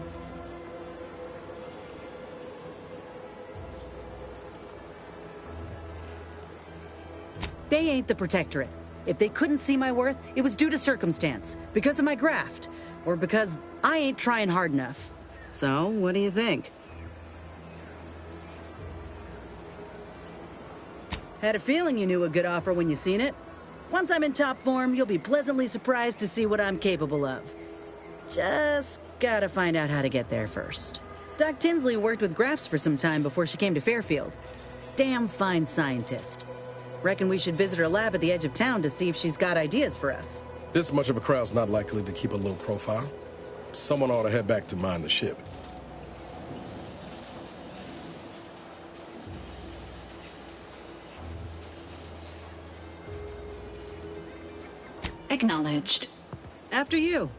They ain't the Protectorate. If they couldn't see my worth, it was due to circumstance, because of my graft, or because I ain't trying hard enough. So, what do you think? Had a feeling you knew a good offer when you seen it. Once I'm in top form, you'll be pleasantly surprised to see what I'm capable of. Just gotta find out how to get there first. Doc Tinsley worked with grafts for some time before she came to Fairfield. Damn fine scientist. Reckon we should visit her lab at the edge of town to see if she's got ideas for us. This much of a crowd's not likely to keep a low profile. Someone ought to head back to mind the ship. Acknowledged. After you.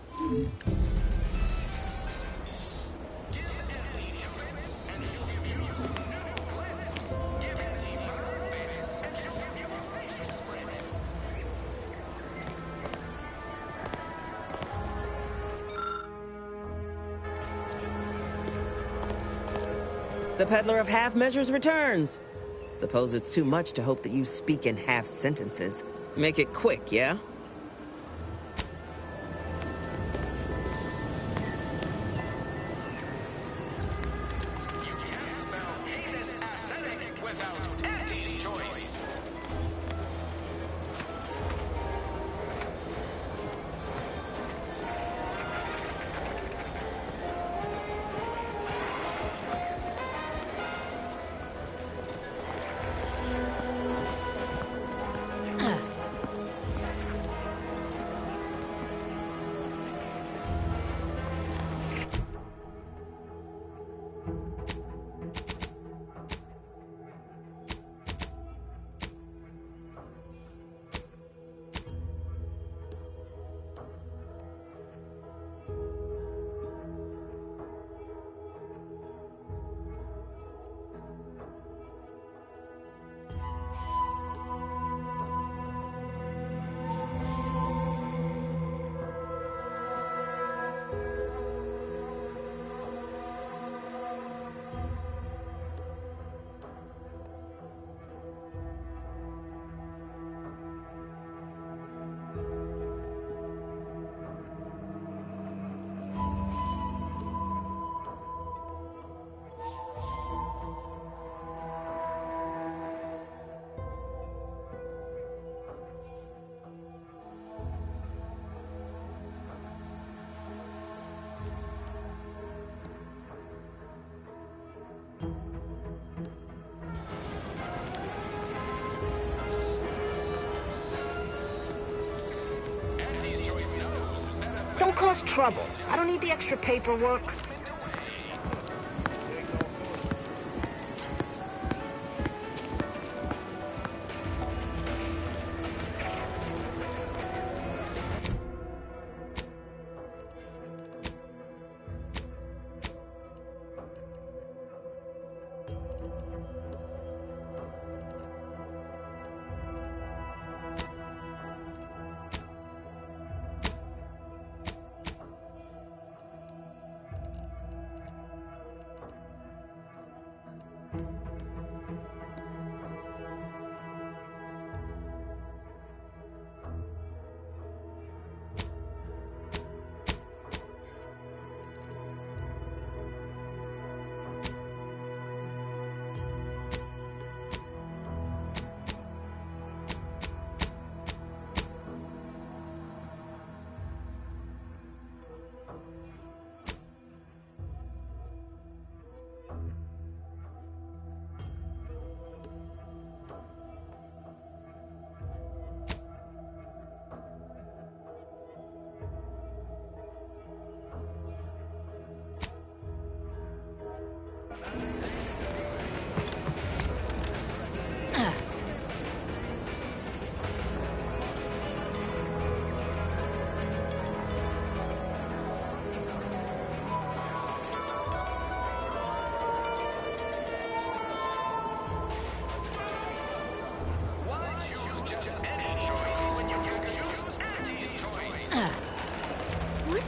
The peddler of half measures returns. Suppose it's too much to hope that you speak in half sentences. Make it quick, yeah? cause trouble. I don't need the extra paperwork.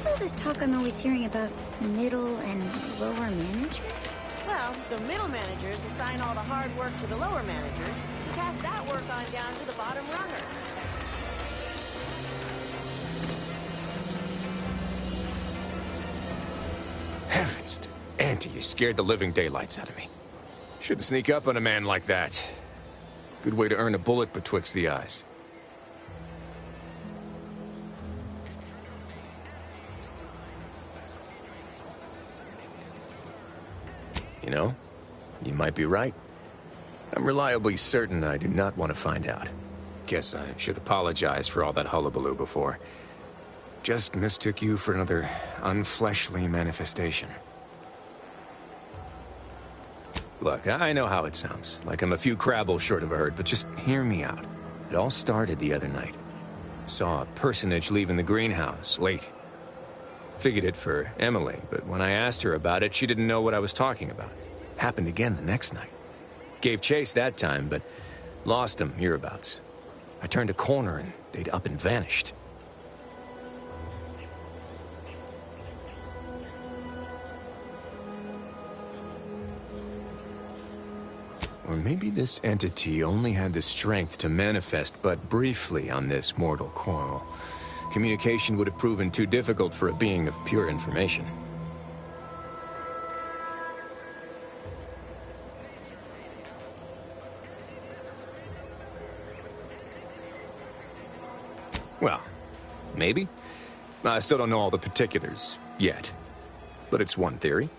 What's all this talk I'm always hearing about middle and lower management? Well, the middle managers assign all the hard work to the lower managers to pass that work on down to the bottom runner. Heavens, Auntie, you scared the living daylights out of me. Shouldn't sneak up on a man like that. Good way to earn a bullet betwixt the eyes. You know, you might be right. I'm reliably certain I do not want to find out. Guess I should apologize for all that hullabaloo before. Just mistook you for another unfleshly manifestation. Look, I know how it sounds, like I'm a few crabbles short of a herd, but just hear me out. It all started the other night. Saw a personage leaving the greenhouse, late. Figured it for Emily, but when I asked her about it, she didn't know what I was talking about. Happened again the next night. Gave chase that time, but lost him hereabouts. I turned a corner and they'd up and vanished. Or maybe this entity only had the strength to manifest but briefly on this mortal coil. Communication would have proven too difficult for a being of pure information. Well, maybe. I still don't know all the particulars yet, but it's one theory.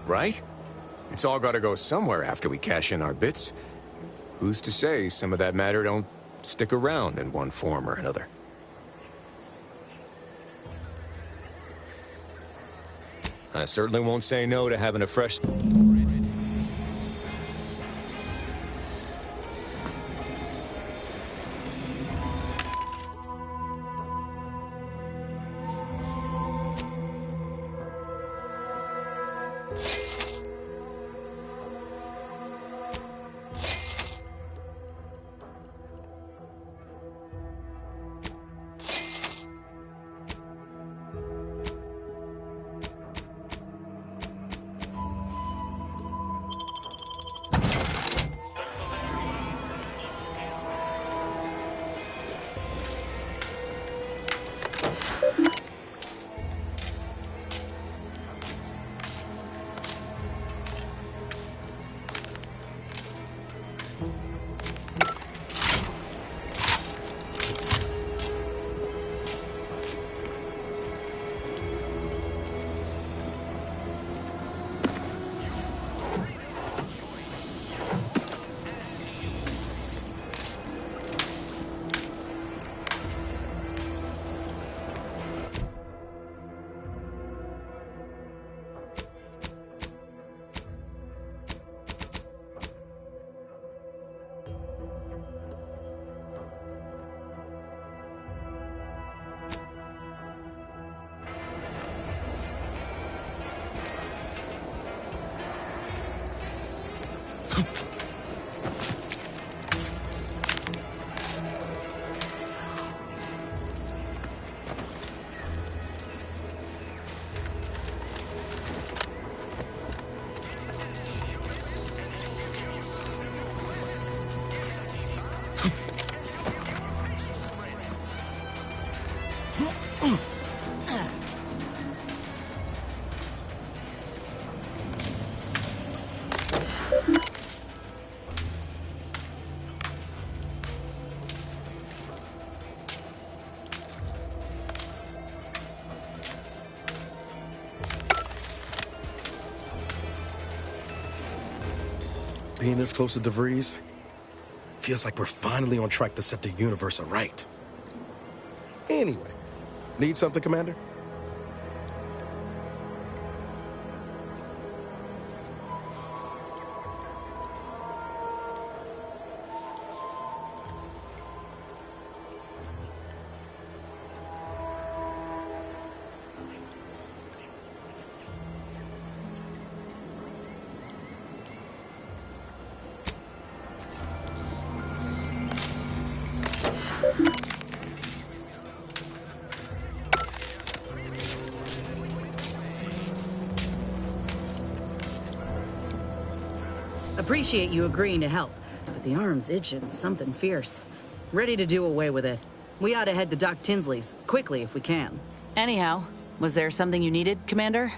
right? It's all gotta go somewhere after we cash in our bits. Who's to say some of that matter don't stick around in one form or another? I certainly won't say no to having a fresh... Being this close to DeVries feels like we're finally on track to set the universe aright. Anyway, need something, Commander? Appreciate you agreeing to help, but the arm's itching something fierce. Ready to do away with it. We ought to head to Doc Tinsley's, quickly if we can. Anyhow, was there something you needed, Commander?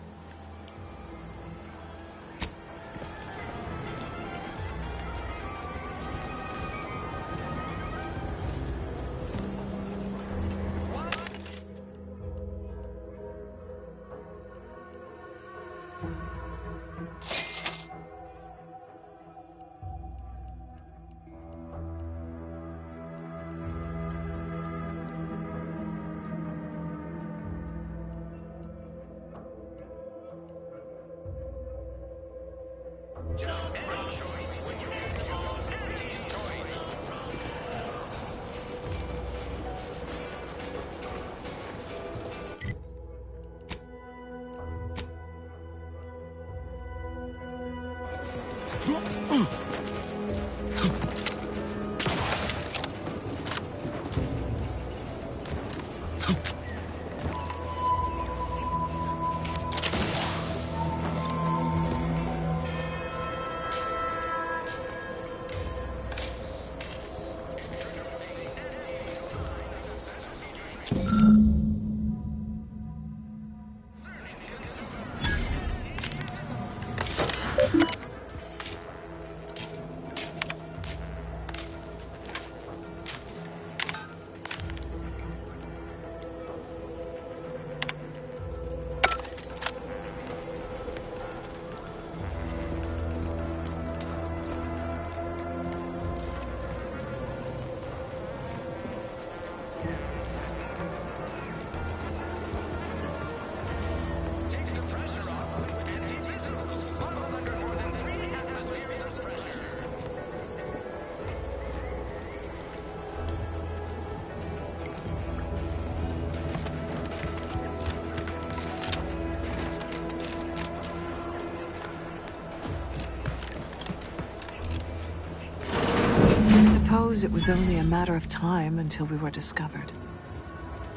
suppose it was only a matter of time until we were discovered.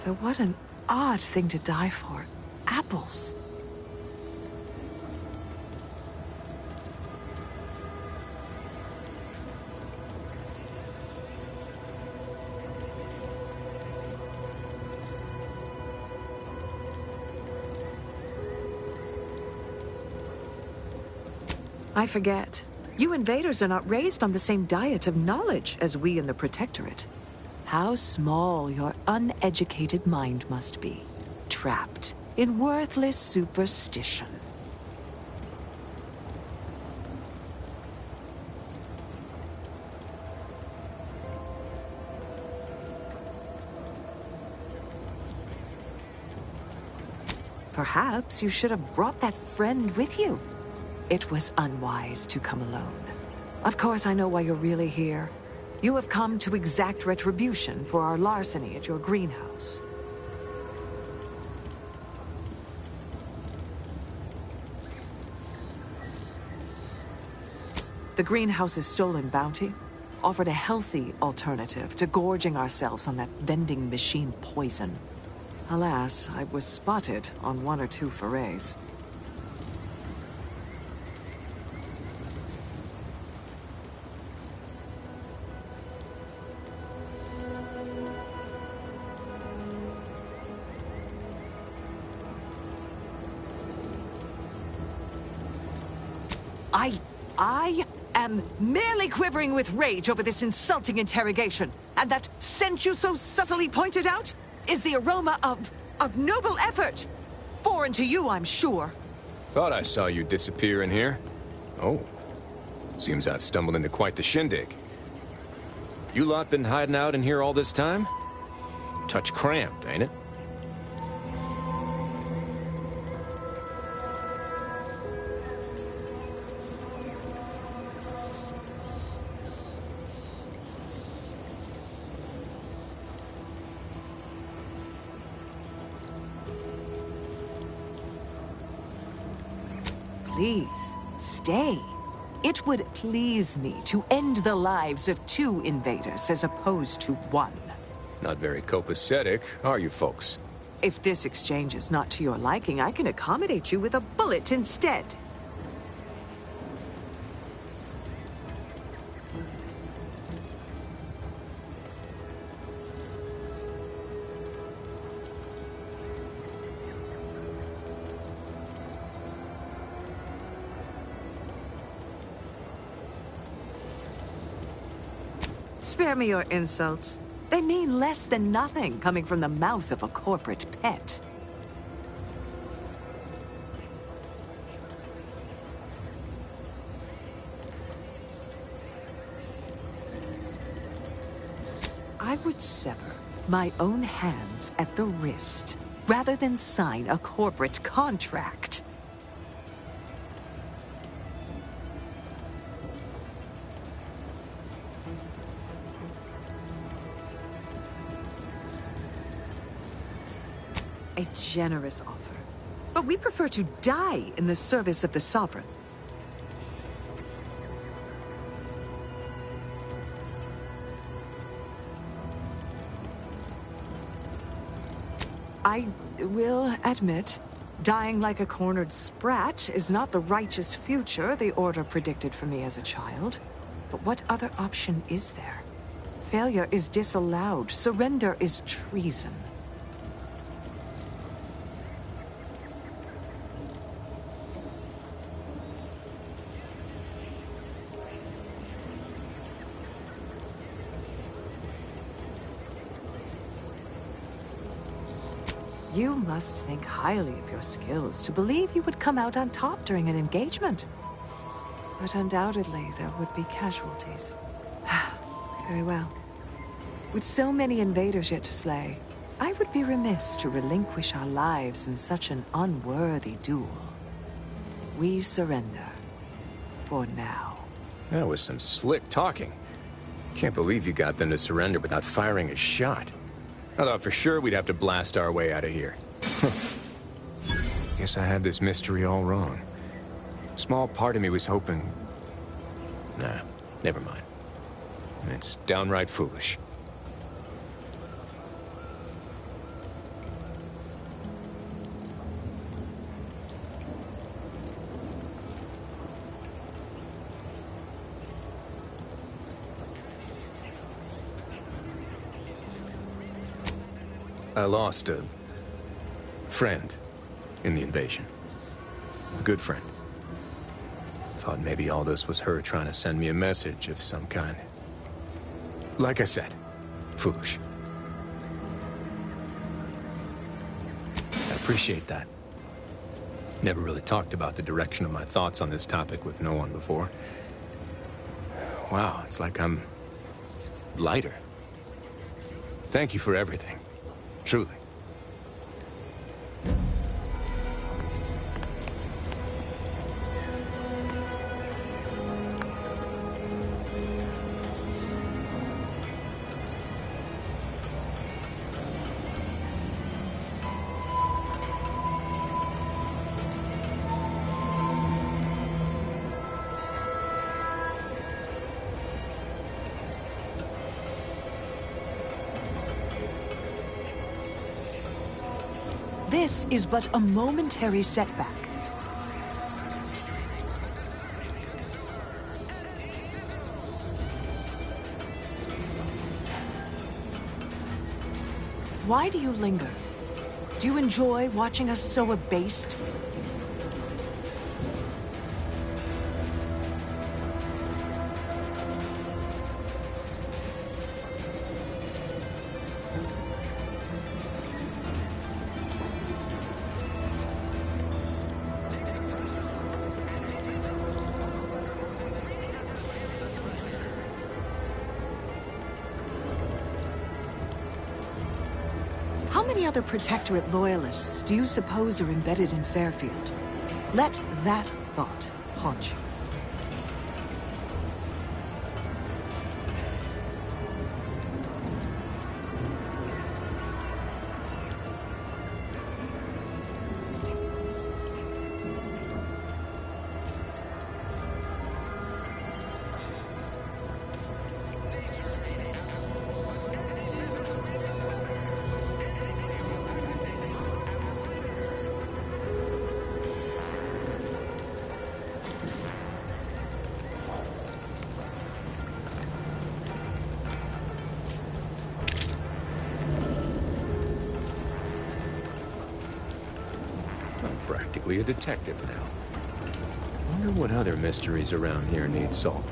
Though what an odd thing to die for. Apples. I forget. You invaders are not raised on the same diet of knowledge as we in the Protectorate. How small your uneducated mind must be, trapped in worthless superstition. Perhaps you should have brought that friend with you. It was unwise to come alone. Of course, I know why you're really here. You have come to exact retribution for our larceny at your greenhouse. The greenhouse's stolen bounty offered a healthy alternative to gorging ourselves on that vending machine poison. Alas, I was spotted on 1 or 2 forays. I am merely quivering with rage over this insulting interrogation. And that scent you so subtly pointed out is the aroma of noble effort. Foreign to you, I'm sure. Thought I saw you disappear in here. Oh. Seems I've stumbled into quite the shindig. You lot been hiding out in here all this time? Touch cramped, ain't it? Please, stay. It would please me to end the lives of 2 invaders as opposed to 1. Not very copacetic, are you folks? If this exchange is not to your liking, I can accommodate you with a bullet instead. Spare me your insults. They mean less than nothing coming from the mouth of a corporate pet. I would sever my own hands at the wrist rather than sign a corporate contract. A generous offer. But we prefer to die in the service of the Sovereign. I will admit, dying like a cornered sprat is not the righteous future the Order predicted for me as a child. But what other option is there? Failure is disallowed. Surrender is treason. You must think highly of your skills to believe you would come out on top during an engagement. But undoubtedly, there would be casualties. Very well. With so many invaders yet to slay, I would be remiss to relinquish our lives in such an unworthy duel. We surrender. For now. That was some slick talking. Can't believe you got them to surrender without firing a shot. I thought for sure we'd have to blast our way out of here. Guess I had this mystery all wrong. Small part of me was hoping... Nah, never mind. It's downright foolish. I lost a friend in the invasion. A good friend. Thought maybe all this was her trying to send me a message of some kind. Like I said, foolish. I appreciate that. Never really talked about the direction of my thoughts on this topic with no one before. Wow, it's like I'm lighter. Thank you for everything. Truly. This is but a momentary setback. Why do you linger? Do you enjoy watching us so abased? How many other Protectorate loyalists do you suppose are embedded in Fairfield? Let that thought haunt you. Practically a detective now. Wonder what other mysteries around here need solving.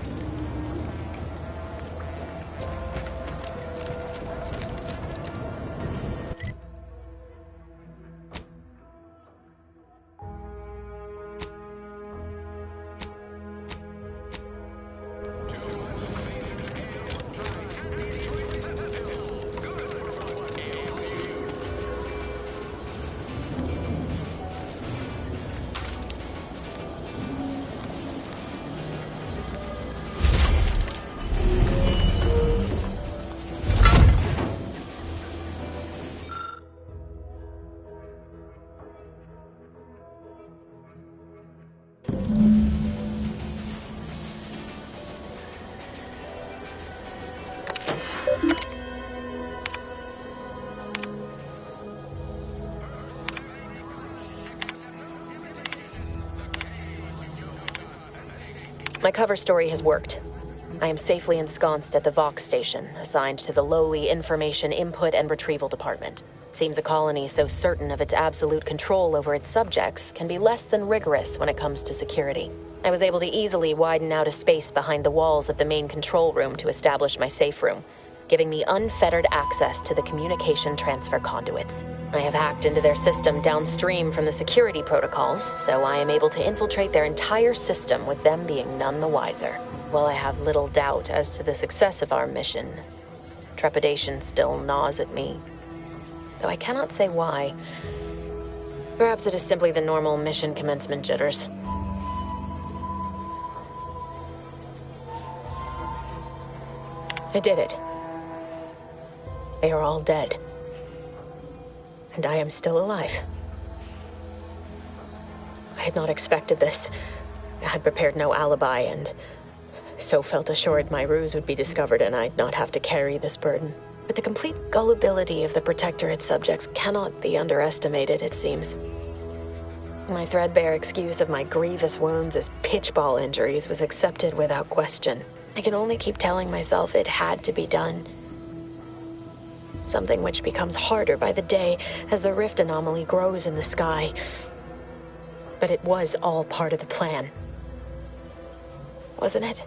My cover story has worked. I am safely ensconced at the Vox station, assigned to the lowly Information Input and Retrieval Department. Seems a colony so certain of its absolute control over its subjects can be less than rigorous when it comes to security. I was able to easily widen out a space behind the walls of the main control room to establish my safe room, giving me unfettered access to the communication transfer conduits. I have hacked into their system downstream from the security protocols, so I am able to infiltrate their entire system with them being none the wiser. While I have little doubt as to the success of our mission, trepidation still gnaws at me. Though I cannot say why. Perhaps it is simply the normal mission commencement jitters. I did it. They are all dead. And I am still alive. I had not expected this. I had prepared no alibi and so felt assured my ruse would be discovered and I'd not have to carry this burden. But the complete gullibility of the Protectorate subjects cannot be underestimated, it seems. My threadbare excuse of my grievous wounds as pitchball injuries was accepted without question. I can only keep telling myself it had to be done. Something which becomes harder by the day as the rift anomaly grows in the sky. But it was all part of the plan. Wasn't it?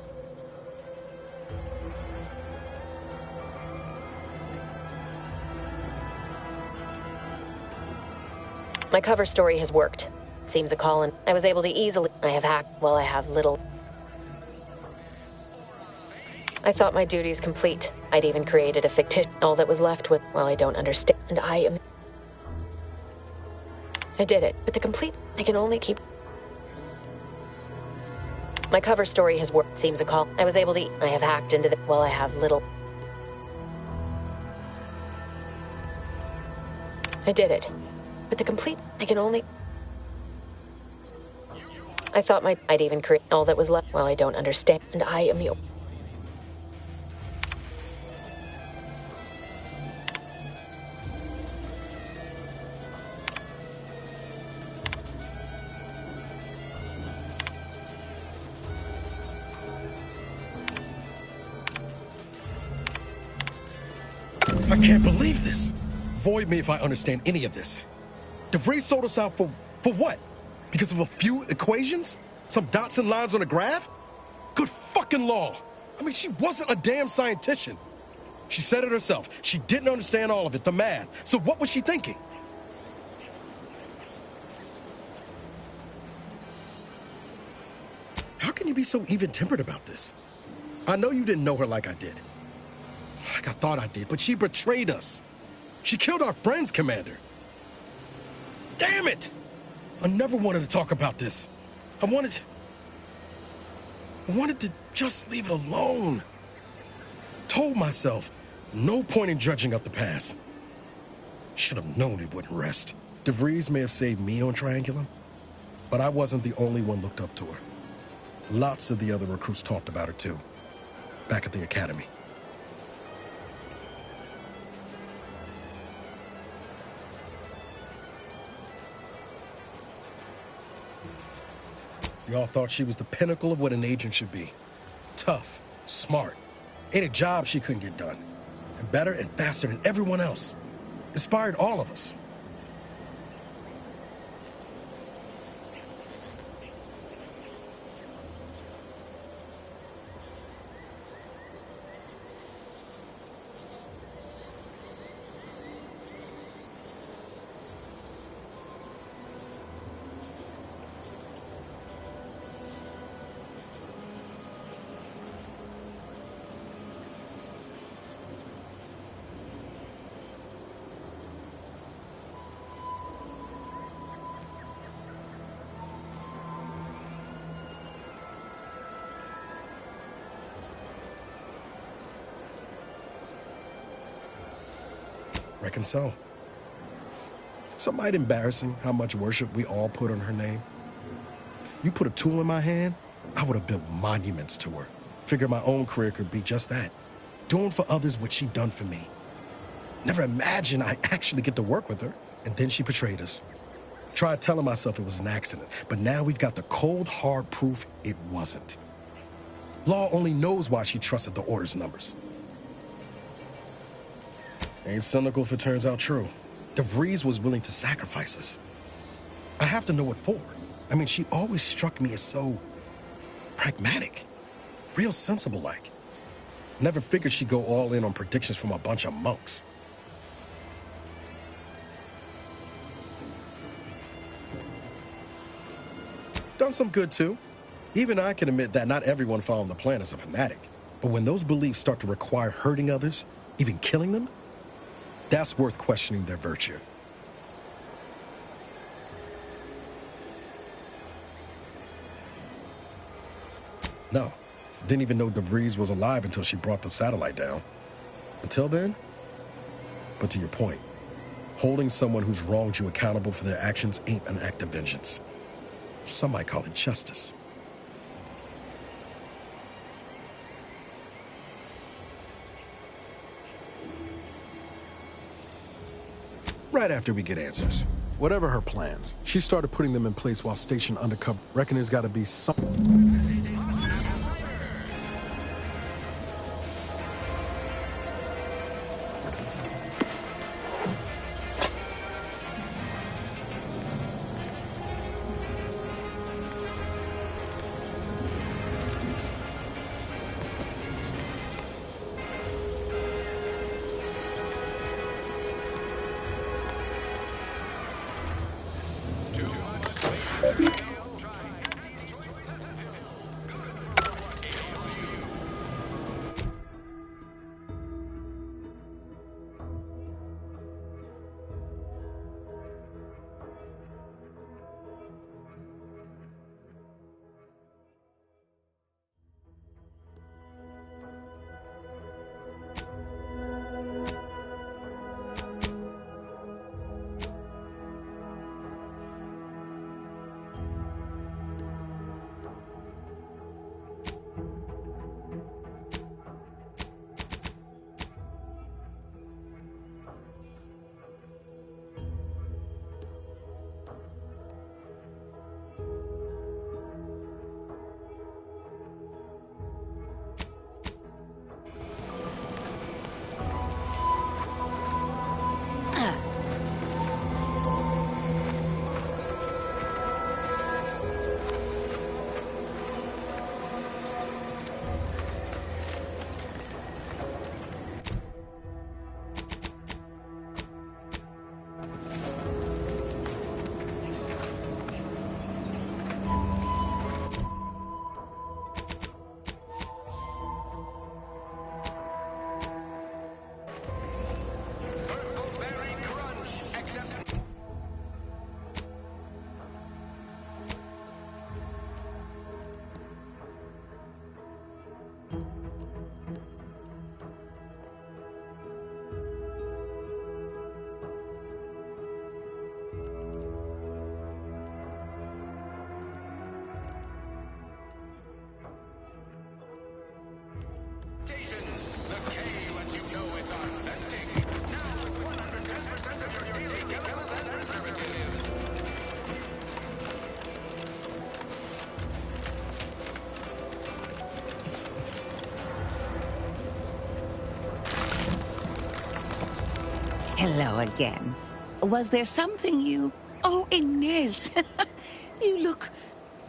My cover story has worked. Seems a call, and I was able to easily... I have hacked... Well, I have little... I thought my duties complete. I'd even created a fictitious... All that was left with... Well, I don't understand. And I did it. But the complete... I can only keep... My cover story has worked. Seems a call. I was able to... I have hacked into the... Well, I have little... I did it. But the complete... I can only... I thought I'd even create... All that was left... Well, I don't understand. And I am the... I can't believe this. Void me if I understand any of this. DeVries sold us out for what? Because of a few equations? Some dots and lines on a graph? Good fucking law. I mean, she wasn't a damn scientician. She said it herself. She didn't understand all of it, the math. So what was she thinking? How can you be so even-tempered about this? I know you didn't know her like I did. Like I thought I did, but she betrayed us. She killed our friends, Commander. Damn it! I never wanted to talk about this. I wanted to just leave it alone. Told myself, no point in dredging up the past. Should have known it wouldn't rest. DeVries may have saved me on Triangulum, but I wasn't the only one looked up to her. Lots of the other recruits talked about her too, back at the academy. They all thought she was the pinnacle of what an agent should be. Tough, smart, ain't a job she couldn't get done. And better and faster than everyone else. Inspired all of us. Reckon so. Some might embarrassing how much worship we all put on her name. You put a tool in my hand, I would have built monuments to her. Figured my own career could be just that. Doing for others what she done for me. Never imagined I'd actually get to work with her. And then she betrayed us. Tried telling myself it was an accident, but now we've got the cold, hard proof it wasn't. Law only knows why she trusted the Order's numbers. Ain't cynical if it turns out true. DeVries was willing to sacrifice us. I have to know what for. I mean, she always struck me as so pragmatic. Real sensible-like. Never figured she'd go all in on predictions from a bunch of monks. Done some good, too. Even I can admit that not everyone following the plan is a fanatic. But when those beliefs start to require hurting others, even killing them, that's worth questioning their virtue. No, didn't even know DeVries was alive until she brought the satellite down. Until then? But to your point, holding someone who's wronged you accountable for their actions ain't an act of vengeance. Some might call it justice. right after we get answers. Whatever her plans, she started putting them in place while stationed undercover. Reckon there's gotta be some... The K lets you know it's authentic. Now with 110% of your daily chemicals and preservatives. Hello again. Was there something you... Oh, Inez! You look,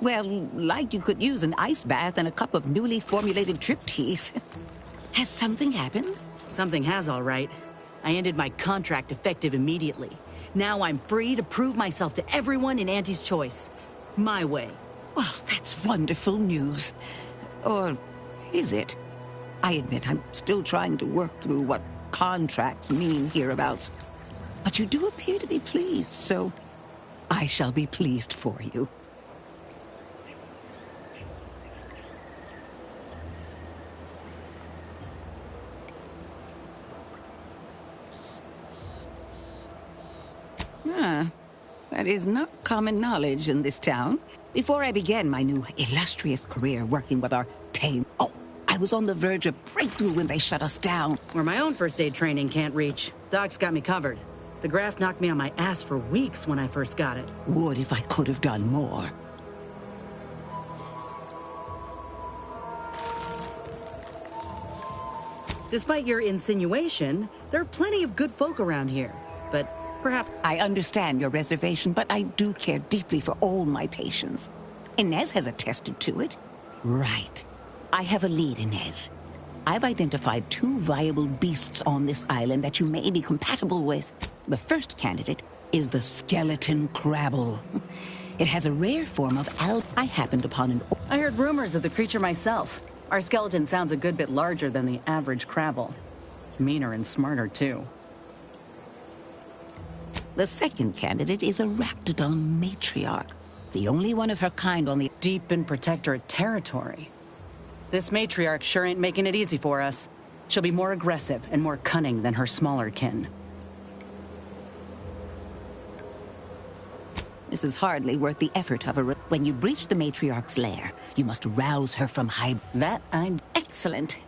well, like you could use an ice bath and a cup of newly formulated trip teas. Has something happened? Something has, all right. I ended my contract effective immediately. Now I'm free to prove myself to everyone in Auntie's Choice. My way. Well, that's wonderful news. Or is it? I admit I'm still trying to work through what contracts mean hereabouts. But you do appear to be pleased, so I shall be pleased for you. That is not common knowledge in this town. Before I began my new illustrious career working with our tame... Oh, I was on the verge of breakthrough when they shut us down. Where my own first aid training can't reach. Doc's got me covered. The graft knocked me on my ass for weeks when I first got it. Would if I could have done more. Despite your insinuation, there are plenty of good folk around here. But perhaps... I understand your reservation, but I do care deeply for all my patients. Inez has attested to it. Right. I have a lead, Inez. I've identified 2 viable beasts on this island that you may be compatible with. The first candidate is the skeleton crabble. It has a rare form of I happened upon an... I heard rumors of the creature myself. Our skeleton sounds a good bit larger than the average crabble. Meaner and smarter, too. The second candidate is a Raptidon matriarch. The only one of her kind on the... Deep in Protectorate territory. This matriarch sure ain't making it easy for us. She'll be more aggressive and more cunning than her smaller kin. This is hardly worth the effort of a... When you breach the matriarch's lair, you must rouse her from That I'm... Excellent.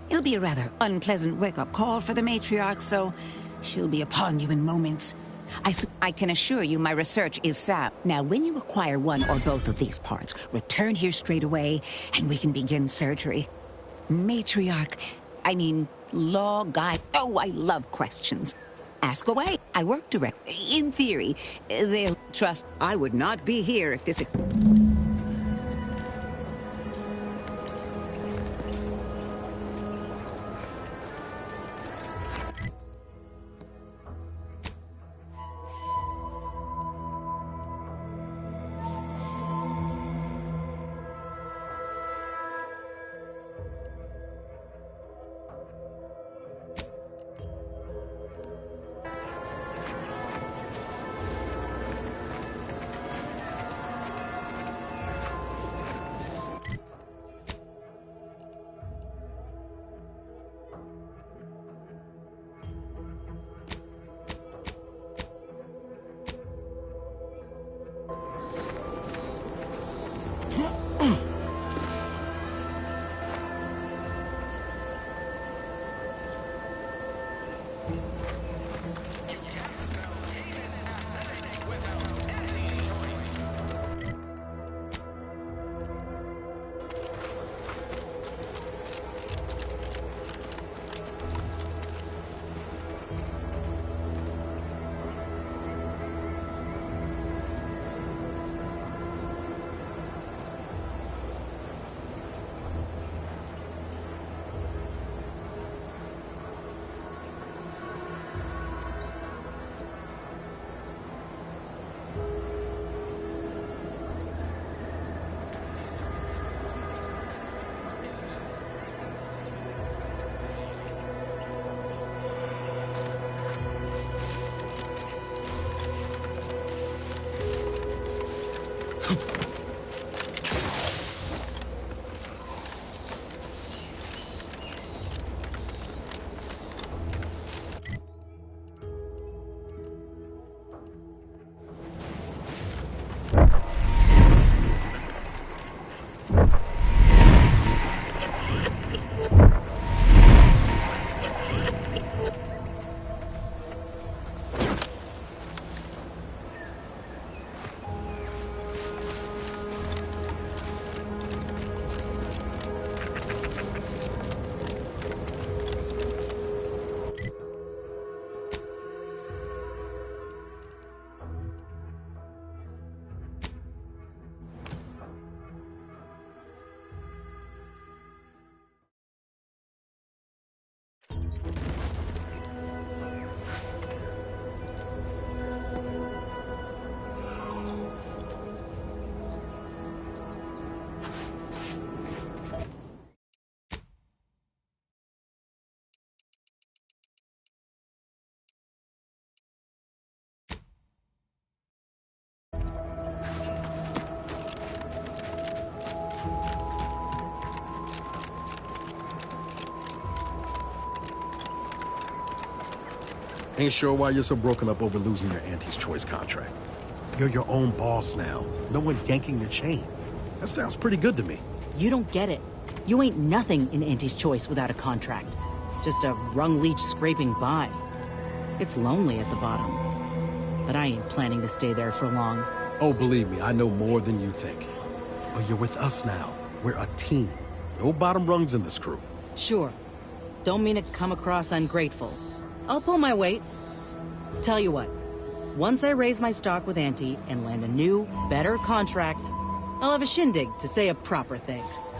It'll be a rather unpleasant wake-up call for the matriarch, so she'll be upon you in moments. I can assure you my research is sound. Now, when you acquire one or both of these parts, return here straight away, and we can begin surgery. Law guy. Oh, I love questions. Ask away. I work direct. In theory, they'll trust. I would not be here if this... Ain't sure why you're so broken up over losing your Auntie's Choice contract. You're your own boss now. No one yanking your chain. That sounds pretty good to me. You don't get it. You ain't nothing in Auntie's Choice without a contract. Just a rung leech scraping by. It's lonely at the bottom. But I ain't planning to stay there for long. Oh, believe me, I know more than you think. But you're with us now. We're a team. No bottom rungs in this crew. Sure. Don't mean to come across ungrateful. I'll pull my weight. Tell you what, once I raise my stock with Auntie and land a new, better contract, I'll have a shindig to say a proper thanks.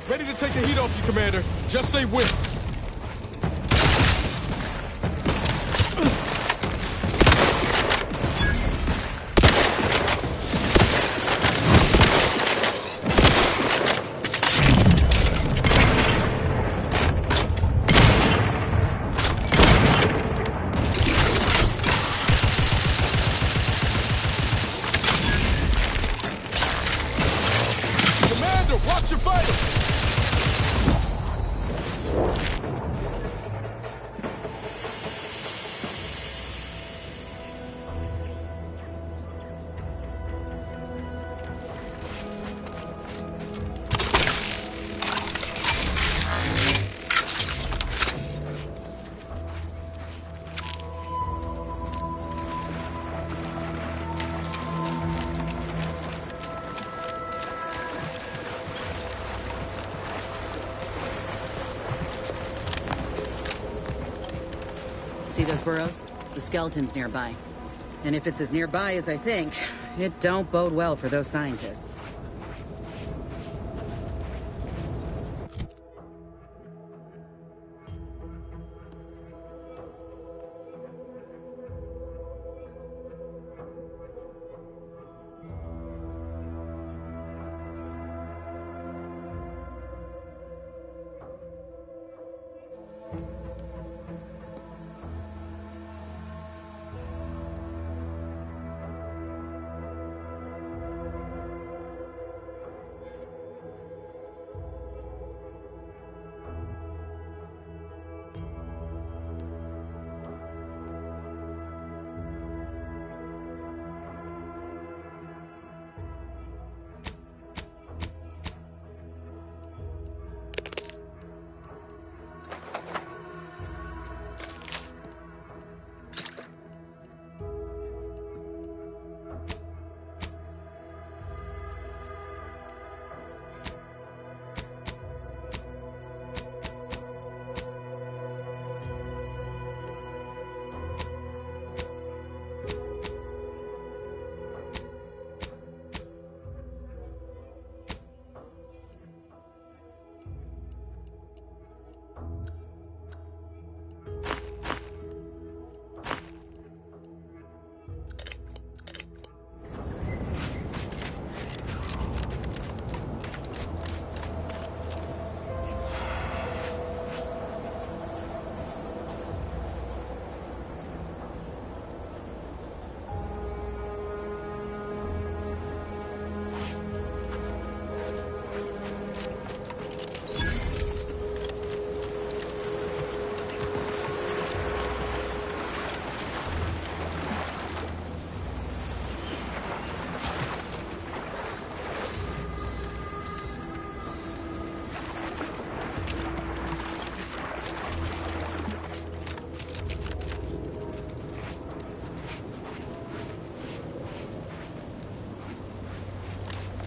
Ready to take the heat off you, Commander. Just say when. Watch your vitals! See those burrows? The skeleton's nearby. And if it's as nearby as I think, it don't bode well for those scientists.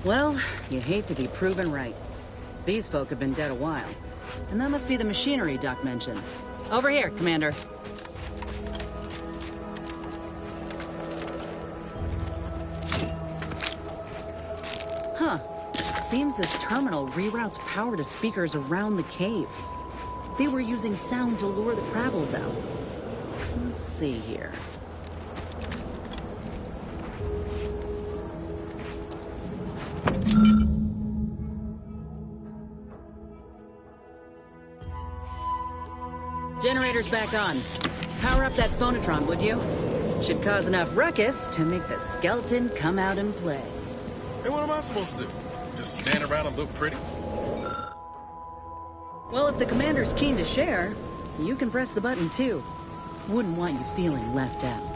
Well, you hate to be proven right. These folk have been dead a while. And that must be the machinery Doc mentioned. Over here, Commander. Huh. Seems this terminal reroutes power to speakers around the cave. They were using sound to lure the Krabbles out. Let's see here. Generator's back on. Power up that phonotron, would you? Should cause enough ruckus to make the skeleton come out and play. Hey, what am I supposed to do? Just stand around and look pretty? Well, if the commander's keen to share, you can press the button too. Wouldn't want you feeling left out.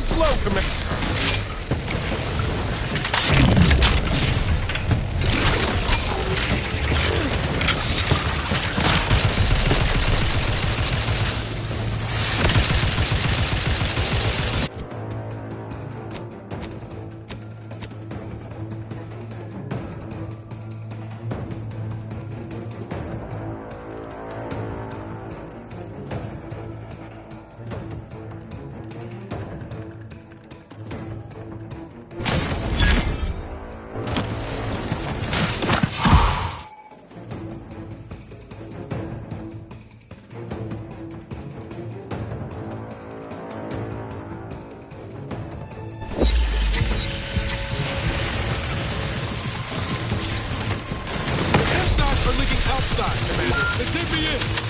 Guns low, Commander. Outside, Commander. They did me in.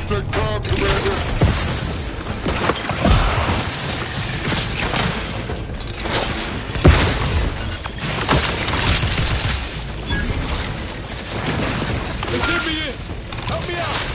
take time, Commander. Get me in! Help me out!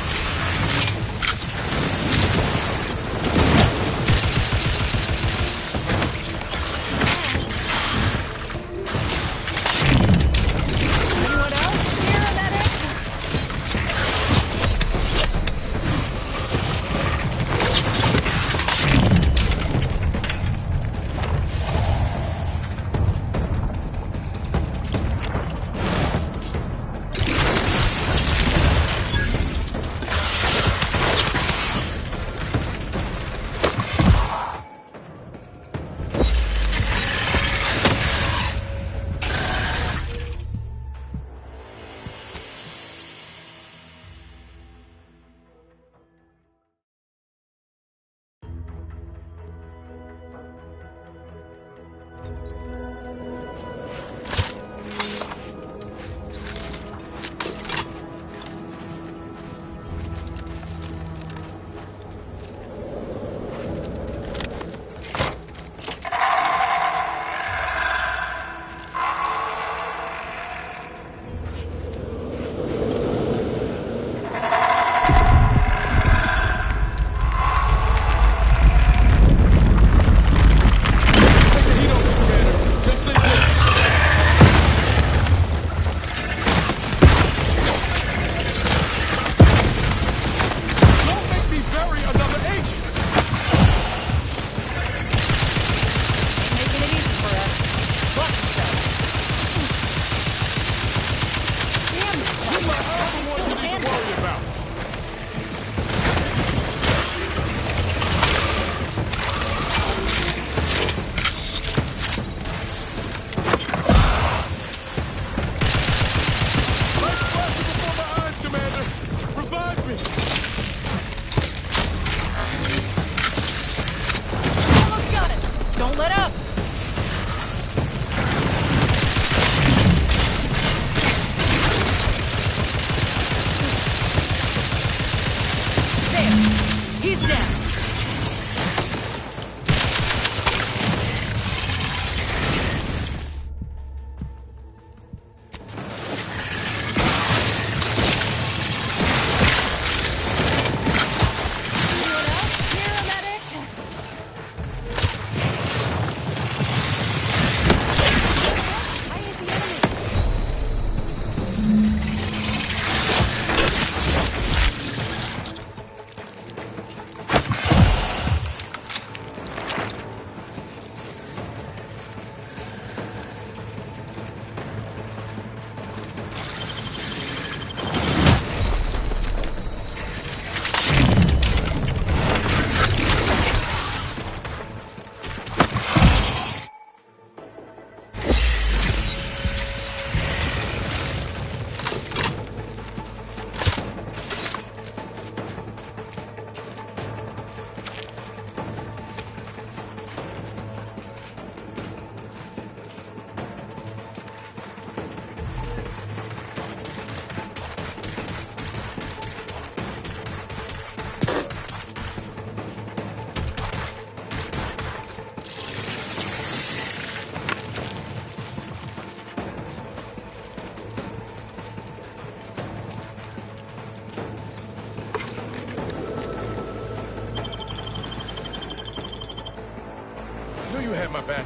My back.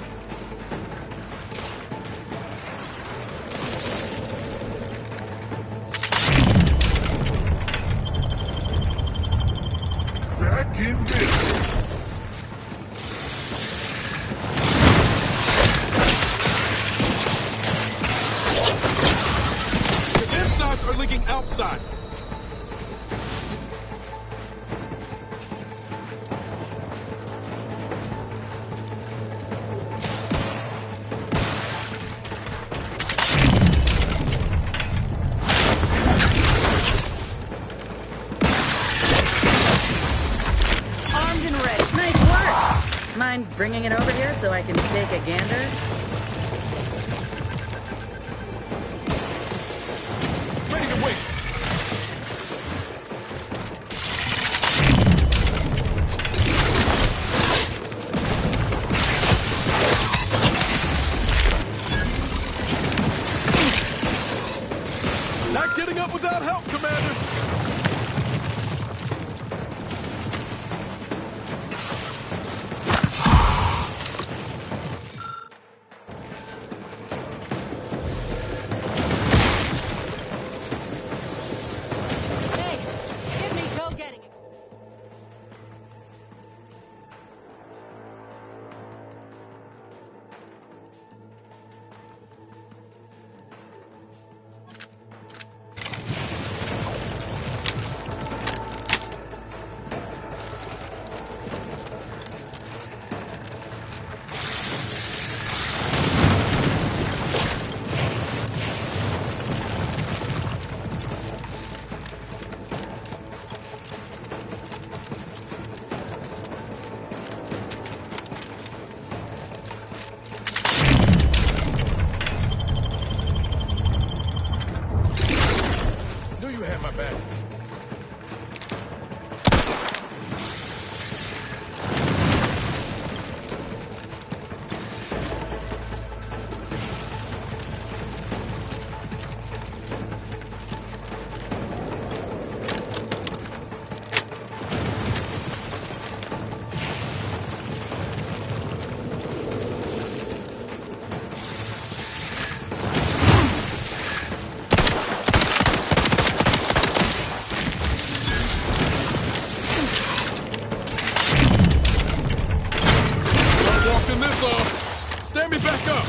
Back in business. The insides are leaking outside. Mind bringing it over here so I can take a gander? Ready to wait. have my back. Stand me back up!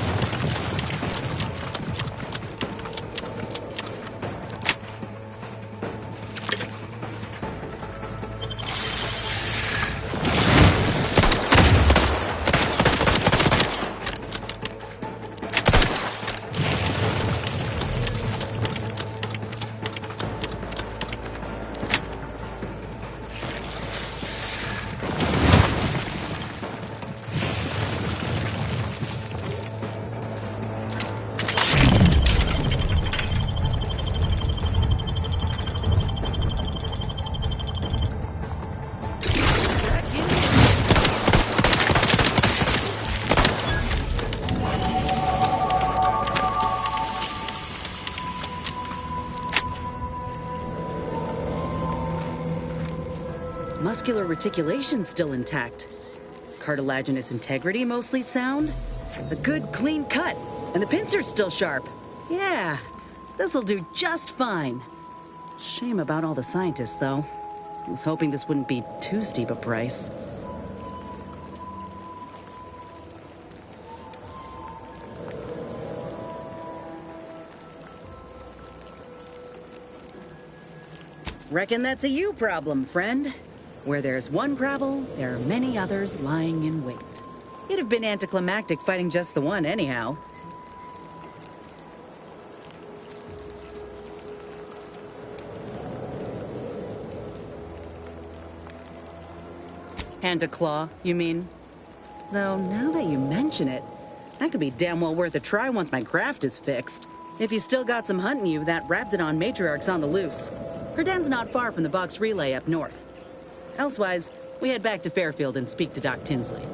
Muscular reticulation's still intact. Cartilaginous integrity mostly sound. A good, clean cut. And the pincer's still sharp. Yeah, this'll do just fine. Shame about all the scientists, though. I was hoping this wouldn't be too steep a price. Reckon that's a you problem, friend. Where there's one gravel, there are many others lying in wait. It'd have been anticlimactic fighting just the one anyhow. Hand to claw, you mean? Though, now that you mention it, that could be damn well worth a try once my graft is fixed. If you still got some hunting you, that Raptidon matriarch's on the loose. Her den's not far from the Vox Relay up north. Elsewise, we head back to Fairfield and speak to Doc Tinsley.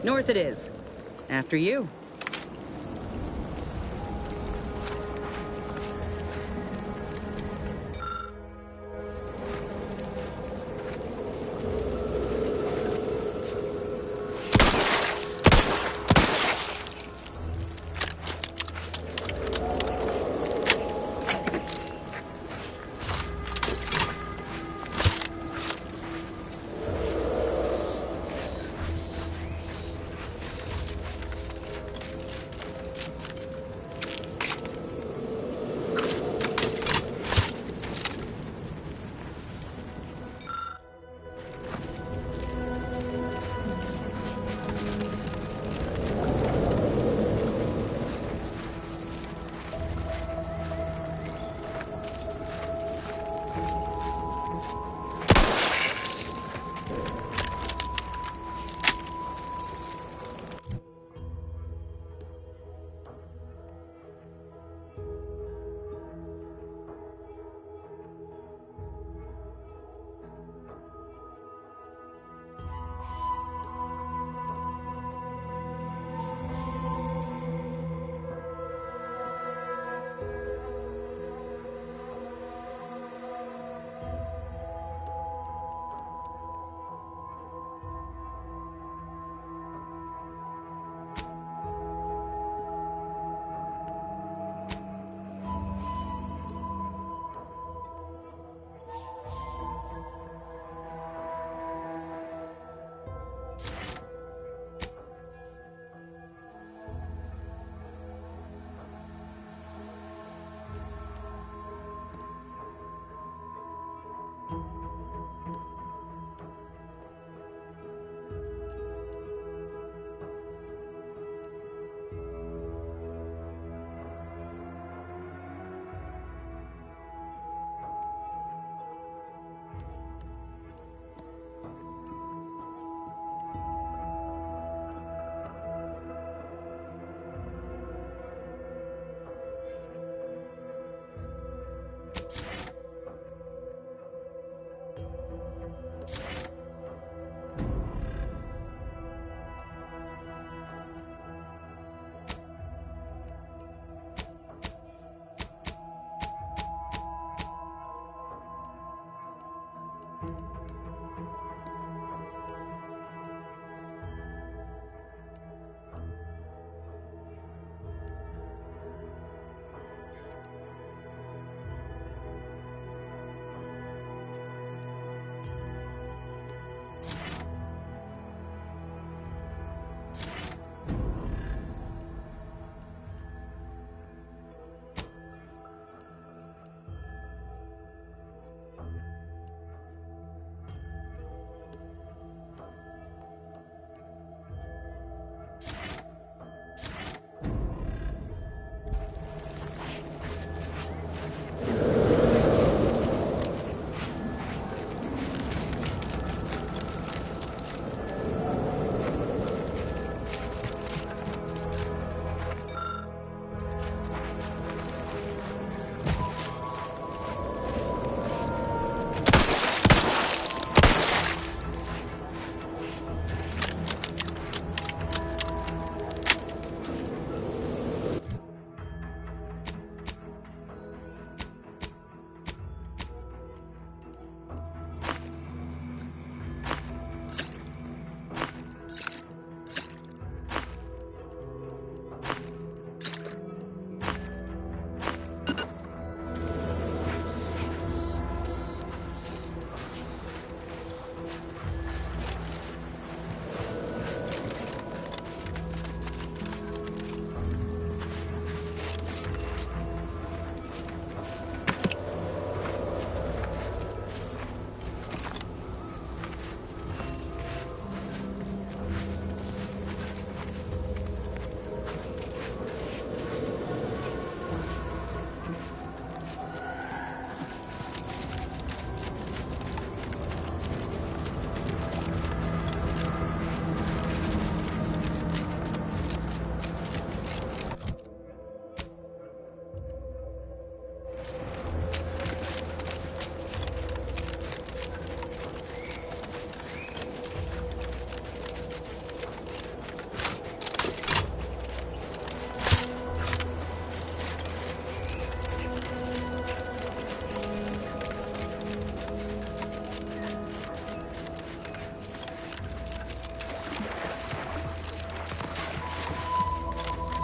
North it is. After you.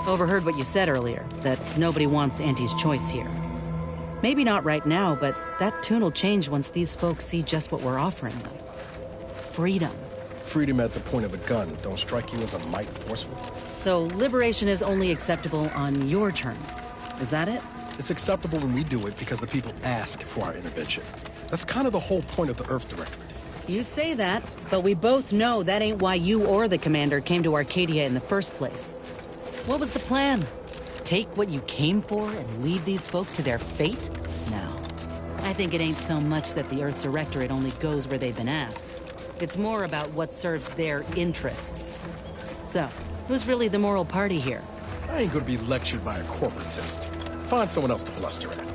Overheard what you said earlier, that nobody wants Auntie's choice here. Maybe not right now, but that tune will change once these folks see just what we're offering them. Freedom. Freedom at the point of a gun don't strike you as a mite forceful? So liberation is only acceptable on your terms. Is that it? It's acceptable when we do it because the people ask for our intervention. That's kind of the whole point of the Earth Directorate. You say that, but we both know that ain't why you or the commander came to Arcadia in the first place. What was the plan? Take what you came for and leave these folk to their fate? No. I think it ain't so much that the Earth Directorate only goes where they've been asked. It's more about what serves their interests. So, who's really the moral party here? I ain't gonna be lectured by a corporatist. Find someone else to bluster at.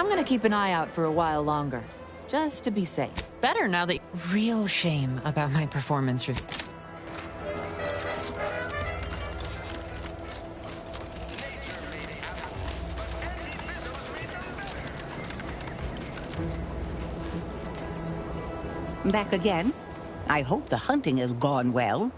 I'm gonna keep an eye out for a while longer, just to be safe. Better now that... Real shame about my performance review. Back again? I hope the hunting has gone well.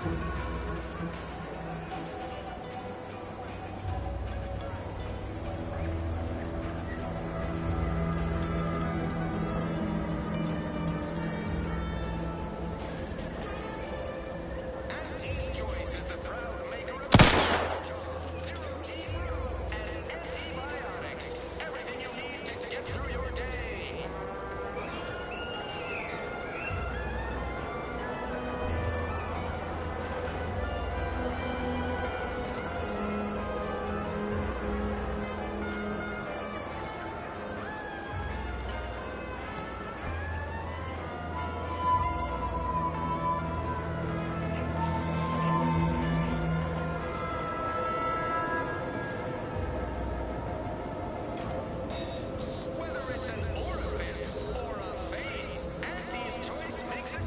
Auntie's Choice is the proud maker of Zero G Brew and antibiotics. Everything you need to get through your day. Whether it's an orifice or a face, Auntie's Choice makes it